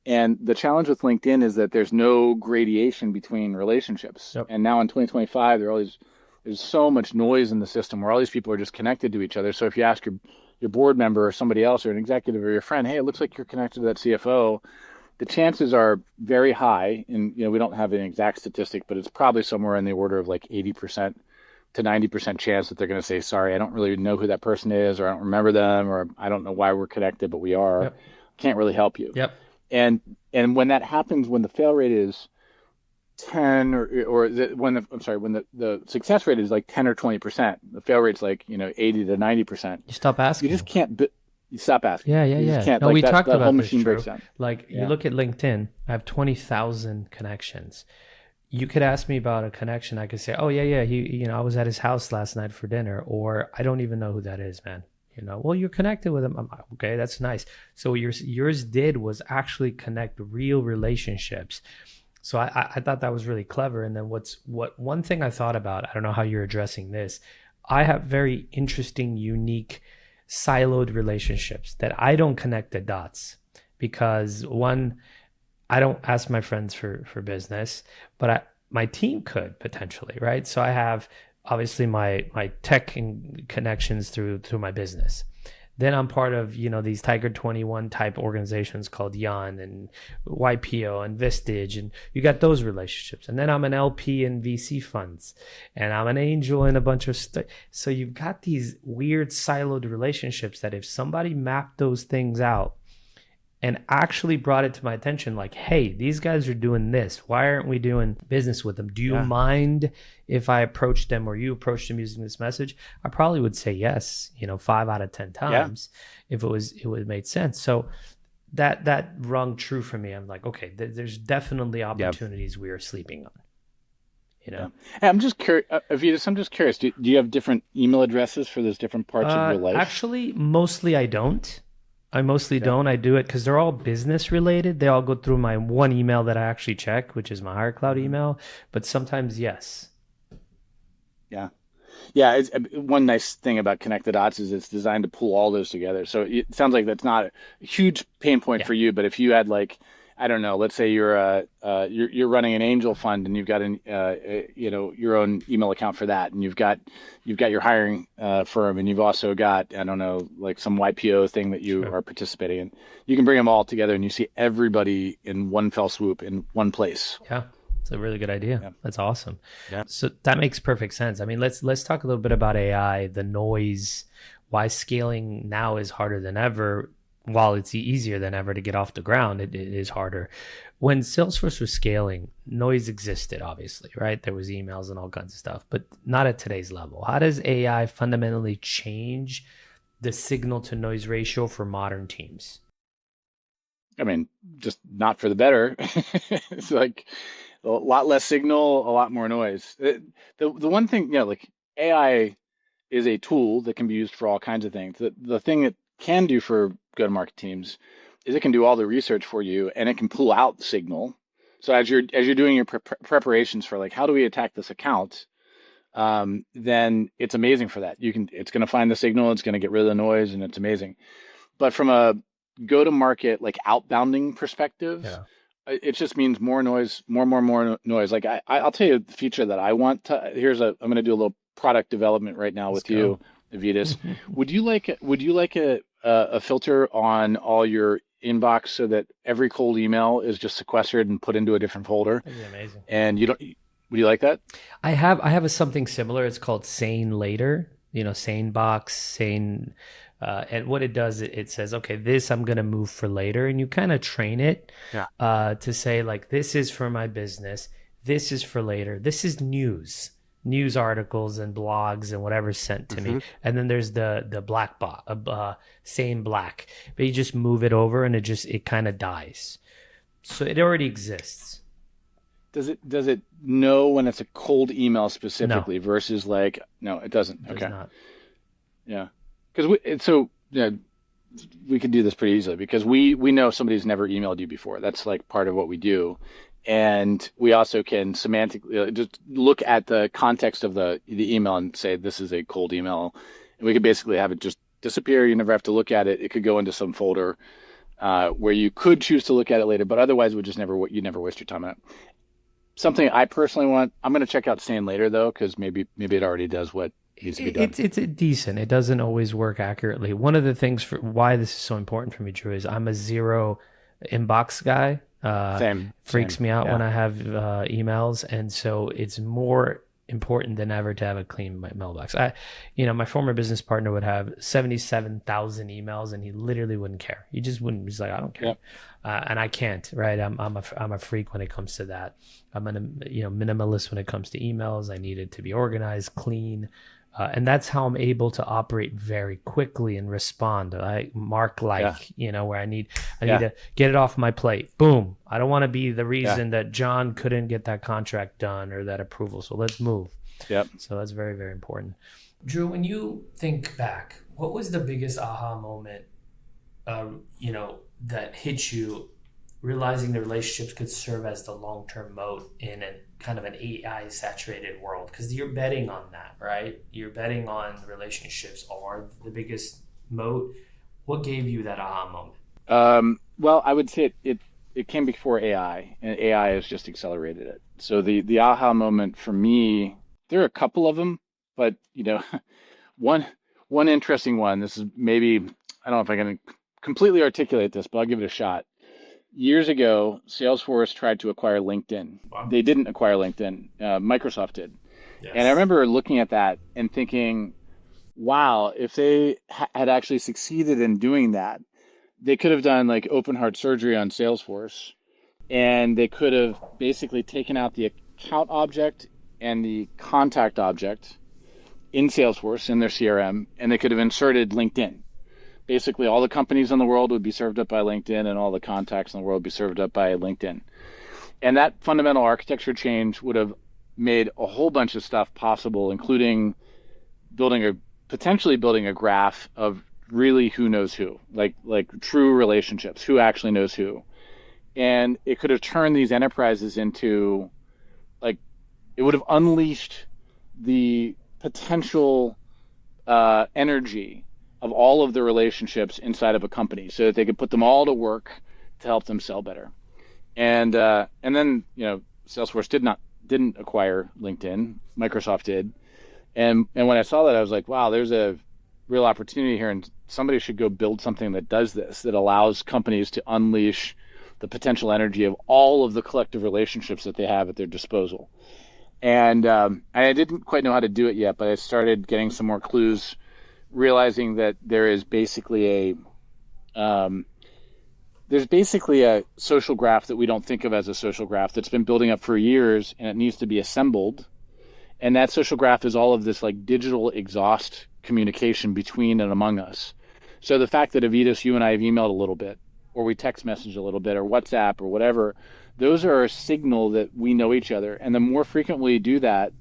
And the challenge with LinkedIn is that there's no gradation between relationships. Yep. And now in 2025, there's so much noise in the system where all these people are just connected to each other. So if you ask your board member or somebody else or an executive or your friend, hey, it looks like you're connected to that CFO, the chances are very high. And we don't have an exact statistic, but it's probably somewhere in the order of like 80% to 90% chance that they're going to say, sorry, I don't really know who that person is, or I don't remember them, or I don't know why we're connected, but we are. Yep. Can't really help you. Yep. And when that happens, when the fail rate is 10 when the success rate is like 10 or 20%, the fail rate's like 80 to 90%. You stop asking. You just can't. You stop asking. Yeah, You just can't. No, Like we that, talked the whole about this, machine breaks Drew. down. Like you Yeah. look at LinkedIn, I have 20,000 connections. You could ask me about a connection. I could say, oh yeah, I was at his house last night for dinner, or I don't even know who that is, man. Well, you're connected with him. I'm like, okay, that's nice. So yours did was actually connect real relationships. So I thought that was really clever. And then one thing I thought about, I don't know how you're addressing this. I have very interesting, unique, siloed relationships that I don't connect the dots because one, I don't ask my friends for business, but my team could potentially, right? So I have obviously my tech connections through my business. Then I'm part of these Tiger 21 type organizations called Yan and YPO and Vistage, and you got those relationships. And then I'm an LP in VC funds, and I'm an angel in a bunch of stuff. So you've got these weird siloed relationships that if somebody mapped those things out and actually brought it to my attention, like, hey, these guys are doing this. Why aren't we doing business with them? Do you mind if I approached them or you approached them using this message? I probably would say yes, 5 out of 10 times if it would make sense. So that rung true for me. I'm like, okay, there's definitely opportunities we are sleeping on. Hey, I'm just curious, Avetis, I'm just curious. Do you have different email addresses for those different parts of your life? Actually, mostly I don't. I mostly don't. I do it because they're all business related. They all go through my one email that I actually check, which is my Higher Cloud email. But sometimes, yes. Yeah. Yeah. It's, one nice thing about Connect the Dots is it's designed to pull all those together. So it sounds like that's not a huge pain point for you. But if you had like, I don't know, let's say you're running an angel fund and you've got your own email account for that, and you've got your hiring firm, and you've also got, I don't know, like some YPO thing that you are participating in. You can bring them all together and you see everybody in one fell swoop in one place. Yeah. It's a really good idea. Yeah. That's awesome. Yeah. So that makes perfect sense. I mean, let's talk a little bit about AI, the noise, why scaling now is harder than ever. While it's easier than ever to get off the ground, it is harder. When Salesforce was scaling, noise existed, obviously, right? There was emails and all kinds of stuff, but not at today's level. How does AI fundamentally change the signal to noise ratio for modern teams? I mean, just not for the better. It's like a lot less signal, a lot more noise. The one thing, like AI is a tool that can be used for all kinds of things. The thing it can do for go-to-market teams is it can do all the research for you, and it can pull out the signal. So as you're doing your preparations for like, how do we attack this account, then it's amazing for that. It's going to find the signal, it's going to get rid of the noise, and it's amazing. But from a go-to-market like outbounding perspective, it just means more noise, more noise. Like I'll tell you the feature that I want to. I'm going to do a little product development right now with you, Avetis. Would you like a filter on all your inbox so that every cold email is just sequestered and put into a different folder? That'd be amazing. And would you like that? I have a something similar. It's called Sane Later. Sane Box, Sane. And what it does, it says, okay, this I'm going to move for later. And you kind of train it to say, like, this is for my business. This is for later. This is news articles and blogs and whatever's sent to me. And then there's the black box, same black. But you just move it over and it kind of dies. So it already exists. Does it know when it's a cold email specifically versus like, no, it doesn't. It does not. Yeah. Because we could do this pretty easily because we know somebody's never emailed you before. That's like part of what we do. And we also can semantically just look at the context of the email and say, this is a cold email. And we could basically have it just disappear. You never have to look at it. It could go into some folder where you could choose to look at it later, but otherwise you never waste your time on it. Something I personally want, I'm going to check out Sane Later though, because maybe it already does what needs to be done. It's decent. It doesn't always work accurately. One of the things for why this is so important for me, Drew, is I'm a zero inbox guy. Freaks me out when I have emails, and so it's more important than ever to have a clean mailbox. My former business partner would have 77,000 emails, and he literally wouldn't care. He just wouldn't. He's like, I don't care. Yep. And I can't. Right? I'm a freak when it comes to that. I'm a minimalist when it comes to emails. I need it to be organized, clean. And that's how I'm able to operate very quickly and respond. Mark, Yeah. where I need Yeah. to get it off my plate. Boom. I don't want to be the Yeah. reason that John couldn't get that contract done or that approval. So let's move. Yep. So that's very, very important. Drew, when you think back, what was the biggest aha moment, that hit you, realizing the relationships could serve as the long-term moat in a kind of an AI saturated world? Because you're betting on that, right? You're betting on relationships are the biggest moat. What gave you that aha moment? Well, I would say it came before AI, and AI has just accelerated it. So the aha moment for me, there are a couple of them, but one interesting one. This is maybe, I don't know if I can completely articulate this, but I'll give it a shot. Years ago, Salesforce tried to acquire LinkedIn. Wow. They didn't acquire LinkedIn. Microsoft did. Yes. And I remember looking at that and thinking, wow, if they had actually succeeded in doing that, they could have done like open heart surgery on Salesforce, and they could have basically taken out the account object and the contact object in Salesforce in their CRM, and they could have inserted LinkedIn. Basically, all the companies in the world would be served up by LinkedIn, and all the contacts in the world would be served up by LinkedIn. And that fundamental architecture change would have made a whole bunch of stuff possible, including potentially building a graph of really who knows who, like true relationships, who actually knows who. And it could have turned these enterprises into, it would have unleashed the potential energy of all of the relationships inside of a company, so that they could put them all to work to help them sell better. And then Salesforce didn't acquire LinkedIn. Microsoft did. And when I saw that, I was like, wow, there's a real opportunity here, and somebody should go build something that does this, that allows companies to unleash the potential energy of all of the collective relationships that they have at their disposal. And I didn't quite know how to do it yet, but I started getting some more clues, realizing that there is basically a social graph that we don't think of as a social graph that's been building up for years, and it needs to be assembled. And that social graph is all of this digital exhaust communication between and among us. So the fact that Avetis, you and I have emailed a little bit, or we text message a little bit, or WhatsApp or whatever, those are a signal that we know each other. And the more frequently we do that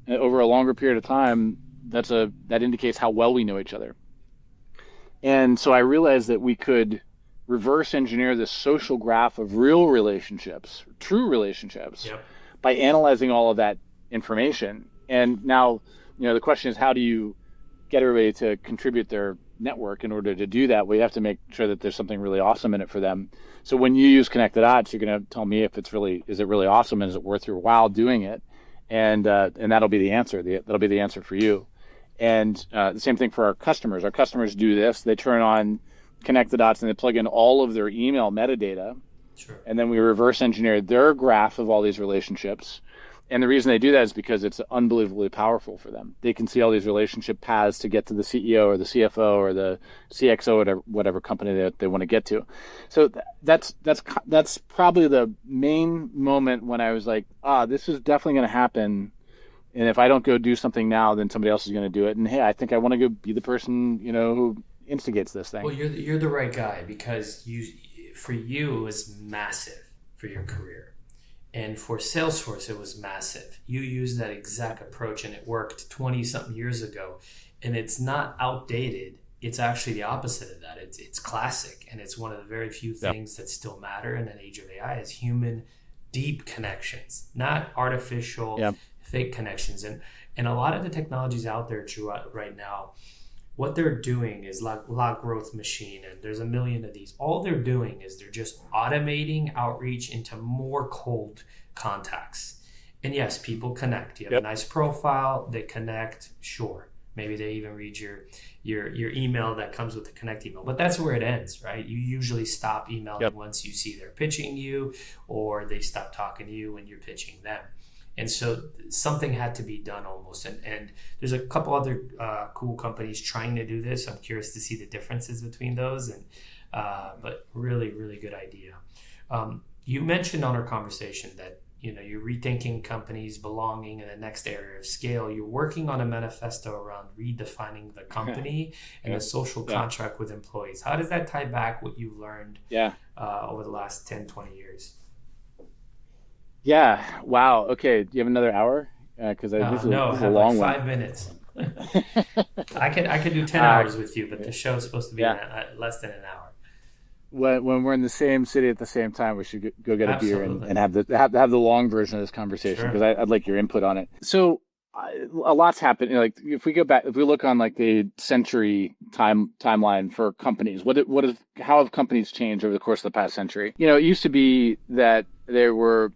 over a longer period of time, that indicates how well we know each other. And so I realized that we could reverse engineer this social graph of real relationships, true relationships, Yep. by analyzing all of that information. And now, the question is, how do you get everybody to contribute their network? In order to do that, we have to make sure that there's something really awesome in it for them. So when you use Connect the Dots, you're going to tell me if is it really awesome, and is it worth your while doing it? And that'll be the answer. That'll be the answer for you. And the same thing for our customers. Our customers do this. They turn on Connect the Dots and they plug in all of their email metadata. Sure. And then we reverse engineer their graph of all these relationships. And the reason they do that is because it's unbelievably powerful for them. They can see all these relationship paths to get to the CEO or the CFO or the CXO or whatever company that they want to get to. So that's probably the main moment when I was like, this is definitely going to happen. And if I don't go do something now, then somebody else is going to do it. And hey, I think I want to go be the person, who instigates this thing. Well, you're the right guy, because for you it was massive for your career. And for Salesforce, it was massive. You used that exact approach, and it worked 20-something years ago. And it's not outdated. It's actually the opposite of that. It's classic, and it's one of the very few things that still matter in an age of AI is human, deep connections, not artificial, fake connections. And a lot of the technologies out there, Drew, right now, what they're doing is like log growth machine, and there's a million of these. All they're doing is they're just automating outreach into more cold contacts. And yes, people connect. You have a nice profile, they connect, sure. Maybe they even read your email that comes with the connect email. But that's where it ends, right? You usually stop emailing once you see they're pitching you, or they stop talking to you when you're pitching them. And so something had to be done almost. And there's a couple other cool companies trying to do this. I'm curious to see the differences between those. But really, really good idea. You mentioned on our conversation that you're rethinking companies belonging in the next area of scale. You're working on a manifesto around redefining the company and Yeah. the social Yeah. contract with employees. How does that tie back what you've learned Yeah. over the last 10, 20 years? Yeah. Wow. Okay. Do you have another hour? Because No, this I is a have like long one. 5 minutes. I could do 10 uh, hours with you, but the show is supposed to be yeah. less than an hour. When we're in the same city at the same time, we should go get a beer Absolutely. and have the long version of this conversation because Sure. I'd like your input on it. So a lot's happened. Like if we go back, if we look on like the century timeline for companies, how have companies changed over the course of the past century? It used to be that there were,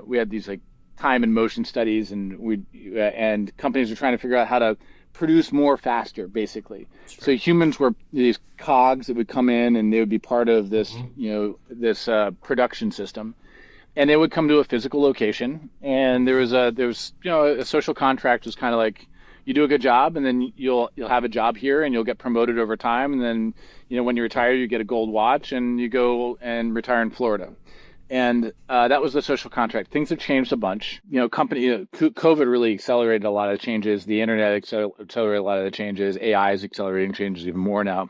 we had these like time and motion studies, and companies were trying to figure out how to produce more faster, basically. Sure. So humans were these cogs that would come in and they would be part of this, this production system, and they would come to a physical location, and there was a social contract was kind of like you do a good job, and then you'll have a job here, and you'll get promoted over time, and then when you retire, you get a gold watch, and you go and retire in Florida. And that was the social contract. Things have changed a bunch. COVID really accelerated a lot of changes. The internet accelerated a lot of the changes. AI is accelerating changes even more now.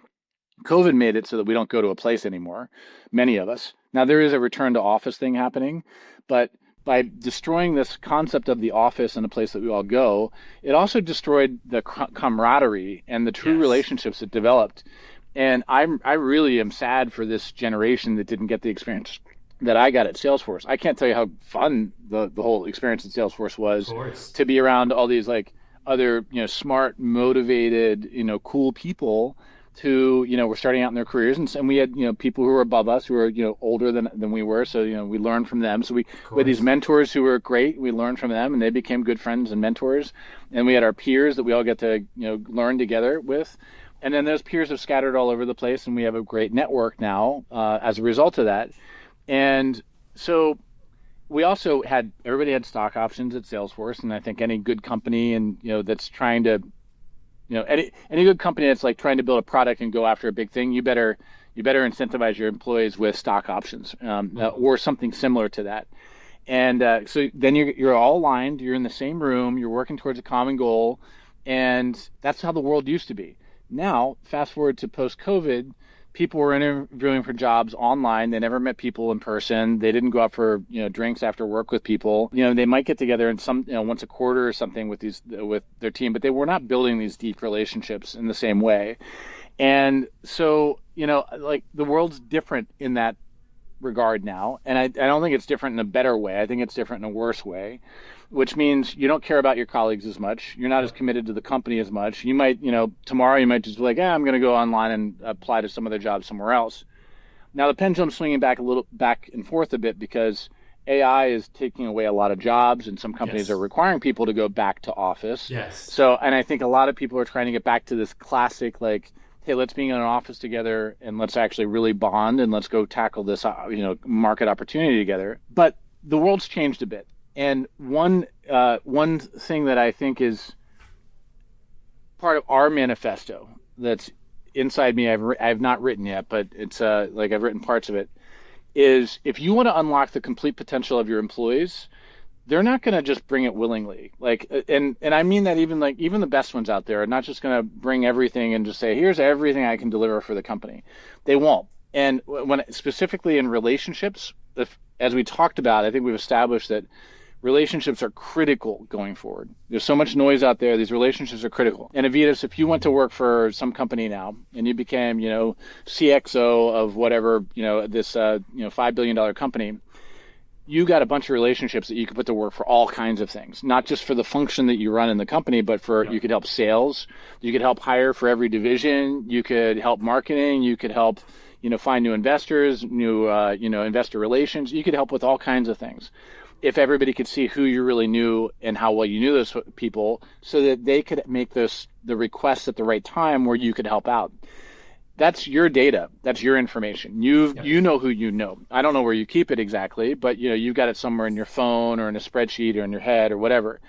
COVID made it so that we don't go to a place anymore, many of us. Now, there is a return to office thing happening, but by destroying this concept of the office and a place that we all go, it also destroyed the camaraderie and the true relationships that developed. And I really am sad for this generation that didn't get the experience that I got at Salesforce. I can't tell you how fun the whole experience at Salesforce was to be around all these like other, smart, motivated, cool people who, were starting out in their careers. And we had, people who were above us who were, older than we were. So, we learned from them. So we had these mentors who were great. We learned from them and they became good friends and mentors. And we had our peers that we all get to, learn together with. And then those peers have scattered all over the place, and we have a great network now as a result of that. And so we also everybody had stock options at Salesforce, and I think any good company and that's trying to any good company that's like trying to build a product and go after a big thing, you better incentivize your employees with stock options or something similar to that. And so then you're all aligned, you're in the same room, you're working towards a common goal, and that's how the world used to be. Now, fast forward to post-COVID, people were interviewing for jobs online. They never met people in person. They didn't go out for drinks after work with people. They might get together in some once a quarter or something with their team, but they were not building these deep relationships in the same way. And so like the world's different in that regard now, and I don't think it's different in a better way. I think it's different in a worse way, which means you don't care about your colleagues as much. You're not as committed to the company as much. You might, tomorrow you might just be like, I'm going to go online and apply to some other job somewhere else. Now the pendulum's swinging back and forth a bit because AI is taking away a lot of jobs, and some companies are requiring people to go back to office. So, and I think a lot of people are trying to get back to this classic, like, hey, let's be in an office together and let's actually really bond and let's go tackle this, market opportunity together. But the world's changed a bit. And one thing that I think is part of our manifesto that's inside me, I've not written yet, but it's like I've written parts of it, is if you want to unlock the complete potential of your employees, they're not going to just bring it willingly. Like, and I mean that even the best ones out there are not just going to bring everything and just say, here's everything I can deliver for the company. They won't. And when specifically in relationships, as we talked about, I think we've established that relationships are critical going forward. There's so much noise out there. These relationships are critical. And Avetis, if you went to work for some company now and you became, CXO of whatever, this, $5 billion company, you got a bunch of relationships that you could put to work for all kinds of things, not just for the function that you run in the company, but you could help sales, you could help hire for every division, you could help marketing, you could help, find new investors, new, investor relations, you could help with all kinds of things. If everybody could see who you really knew and how well you knew those people so that they could make the requests at the right time where you could help out. That's your data. That's your information. You know who you know. I don't know where you keep it exactly, but you've got it somewhere in your phone or in a spreadsheet or in your head or whatever.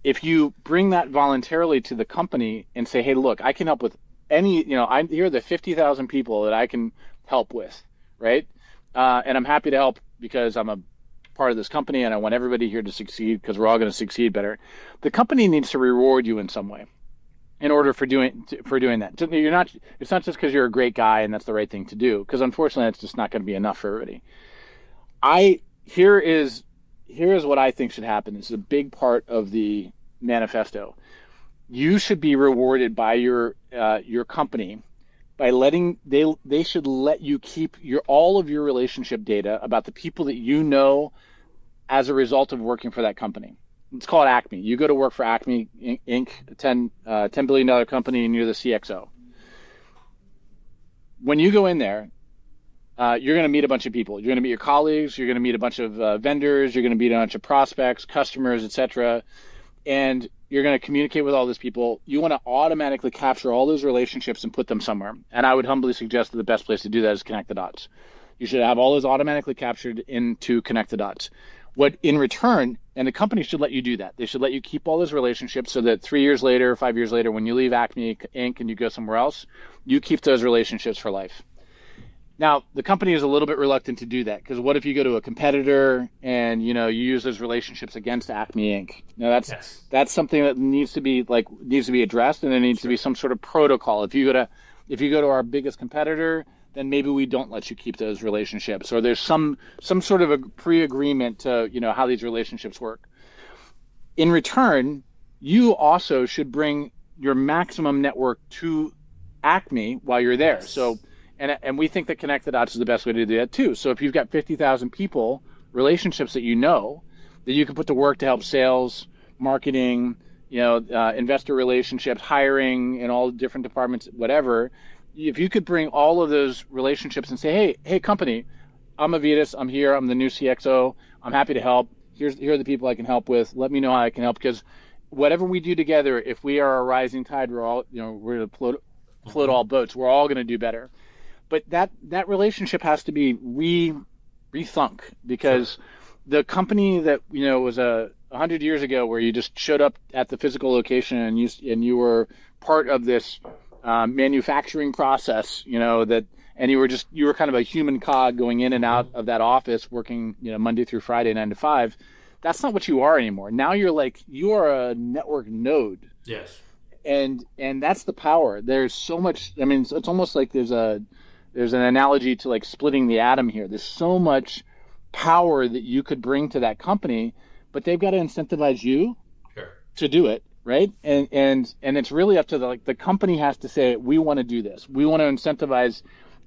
If you bring that voluntarily to the company and say, hey, look, I can help with any, here are the 50,000 people that I can help with, right? And I'm happy to help because I'm a part of this company and I want everybody here to succeed because we're all going to succeed better. The company needs to reward you in some way in order for doing that. It's not just because you're a great guy and that's the right thing to do, because unfortunately it's just not going to be enough for everybody. Here is what I think should happen. This is a big part of the manifesto. You should be rewarded by your company by they should let you keep all of your relationship data about the people that you know as a result of working for that company. Let's call it Acme. You go to work for Acme Inc., a $10 billion company, and you're the CXO. When you go in there, you're going to meet a bunch of people. You're going to meet your colleagues. You're going to meet a bunch of vendors. You're going to meet a bunch of prospects, customers, etc. And you're going to communicate with all these people. You want to automatically capture all those relationships and put them somewhere. And I would humbly suggest that the best place to do that is connect the dots. You should have all those automatically captured into connect the dots. What in return, and the company should let you do that. They should let you keep all those relationships so that 3 years later, 5 years later, when you leave Acme Inc. and you go somewhere else, you keep those relationships for life. Now, the company is a little bit reluctant to do that because what if you go to a competitor and you use those relationships against Acme Inc. Now that's something that needs to be addressed, and there needs to be some sort of protocol. If you go to our biggest competitor, then maybe we don't let you keep those relationships, or there's some sort of a pre-agreement to how these relationships work. In return, you also should bring your maximum network to Acme while you're there. Yes. So. And we think that connect the dots is the best way to do that too. So if you've got 50,000 people, relationships that that you can put to work to help sales, marketing, investor relationships, hiring, in all different departments, whatever. If you could bring all of those relationships and say, hey, company, I'm Avetis. I'm here. I'm the new CXO. I'm happy to help. Here are the people I can help with. Let me know how I can help, because whatever we do together, if we are a rising tide, we're all we're going to float all boats. We're all going to do better. But that relationship has to be rethunk, because the company that was 100 years ago, where you just showed up at the physical location and you were part of this manufacturing process, and you were kind of a human cog going in and out of that office, working Monday through Friday, 9 to 5. That's not what you are anymore. Now you are a network node. Yes. And that's the power. There's so much. I mean, it's almost like there's an analogy to like splitting the atom here. There's so much power that you could bring to that company, but they've got to incentivize you to do it, right? And it's really up to the company has to say, we want to do this. We want to incentivize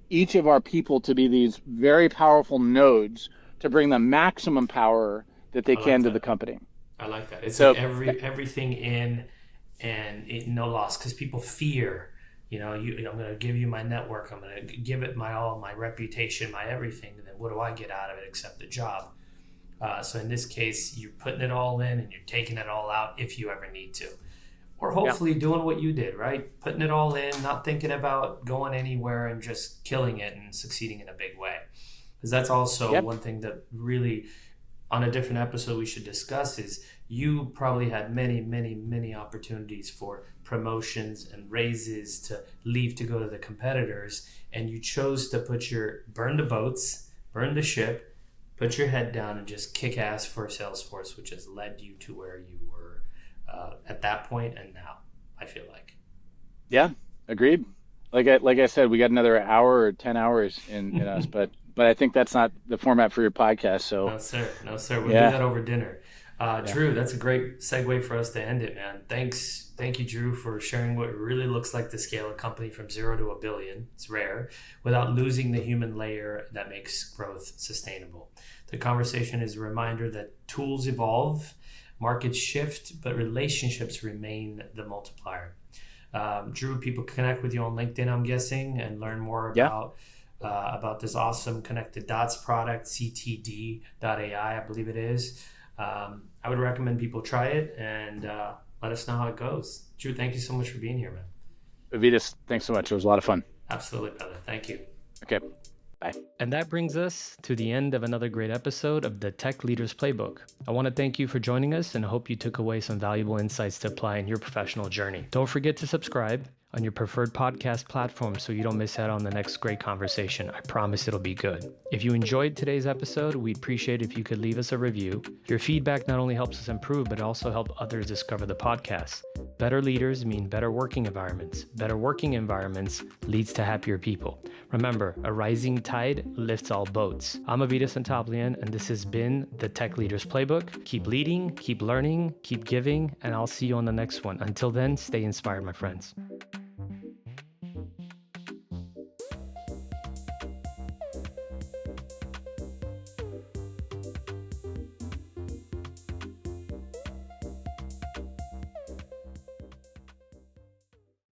each of our people to be these very powerful nodes to bring the maximum power that they can to the company. I like that. It's like everything in and no loss, because people fear. I'm going to give you my network. I'm going to give it my all, my reputation, my everything. And then what do I get out of it except the job? So in this case, you're putting it all in and you're taking it all out if you ever need to. Or hopefully doing what you did, right? Putting it all in, not thinking about going anywhere, and just killing it and succeeding in a big way. Because that's also one thing that really, on a different episode, we should discuss is you probably had many, many, many opportunities for promotions and raises to leave to go to the competitors, and you chose to burn the boats, burn the ship, put your head down, and just kick ass for Salesforce, which has led you to where you were at that point and now, I feel like. Yeah, agreed. Like I said, we got another hour or 10 hours in us, but I think that's not the format for your podcast. So no sir, we'll do that over dinner. Drew, that's a great segue for us to end it, man. Thank you, Drew, for sharing what really looks like to scale a company from 0 to $1 billion. It's rare, without losing the human layer that makes growth sustainable. The conversation is a reminder that tools evolve, markets shift, but relationships remain the multiplier. Drew, people can connect with you on LinkedIn, I'm guessing, and learn more about this awesome Connected Dots product, ctd.ai, I believe it is. I would recommend people try it and let us know how it goes. Drew, thank you so much for being here, man. Avetis, thanks so much. It was a lot of fun. Absolutely, brother. Thank you. Okay. Bye. And that brings us to the end of another great episode of the Tech Leaders Playbook. I want to thank you for joining us and hope you took away some valuable insights to apply in your professional journey. Don't forget to subscribe on your preferred podcast platform so you don't miss out on the next great conversation. I promise it'll be good. If you enjoyed today's episode, we'd appreciate if you could leave us a review. Your feedback not only helps us improve, but also help others discover the podcast. Better leaders mean better working environments. Better working environments leads to happier people. Remember, a rising tide lifts all boats. I'm Avetis Antaplyan, and this has been the Tech Leaders Playbook. Keep leading, keep learning, keep giving, and I'll see you on the next one. Until then, stay inspired, my friends.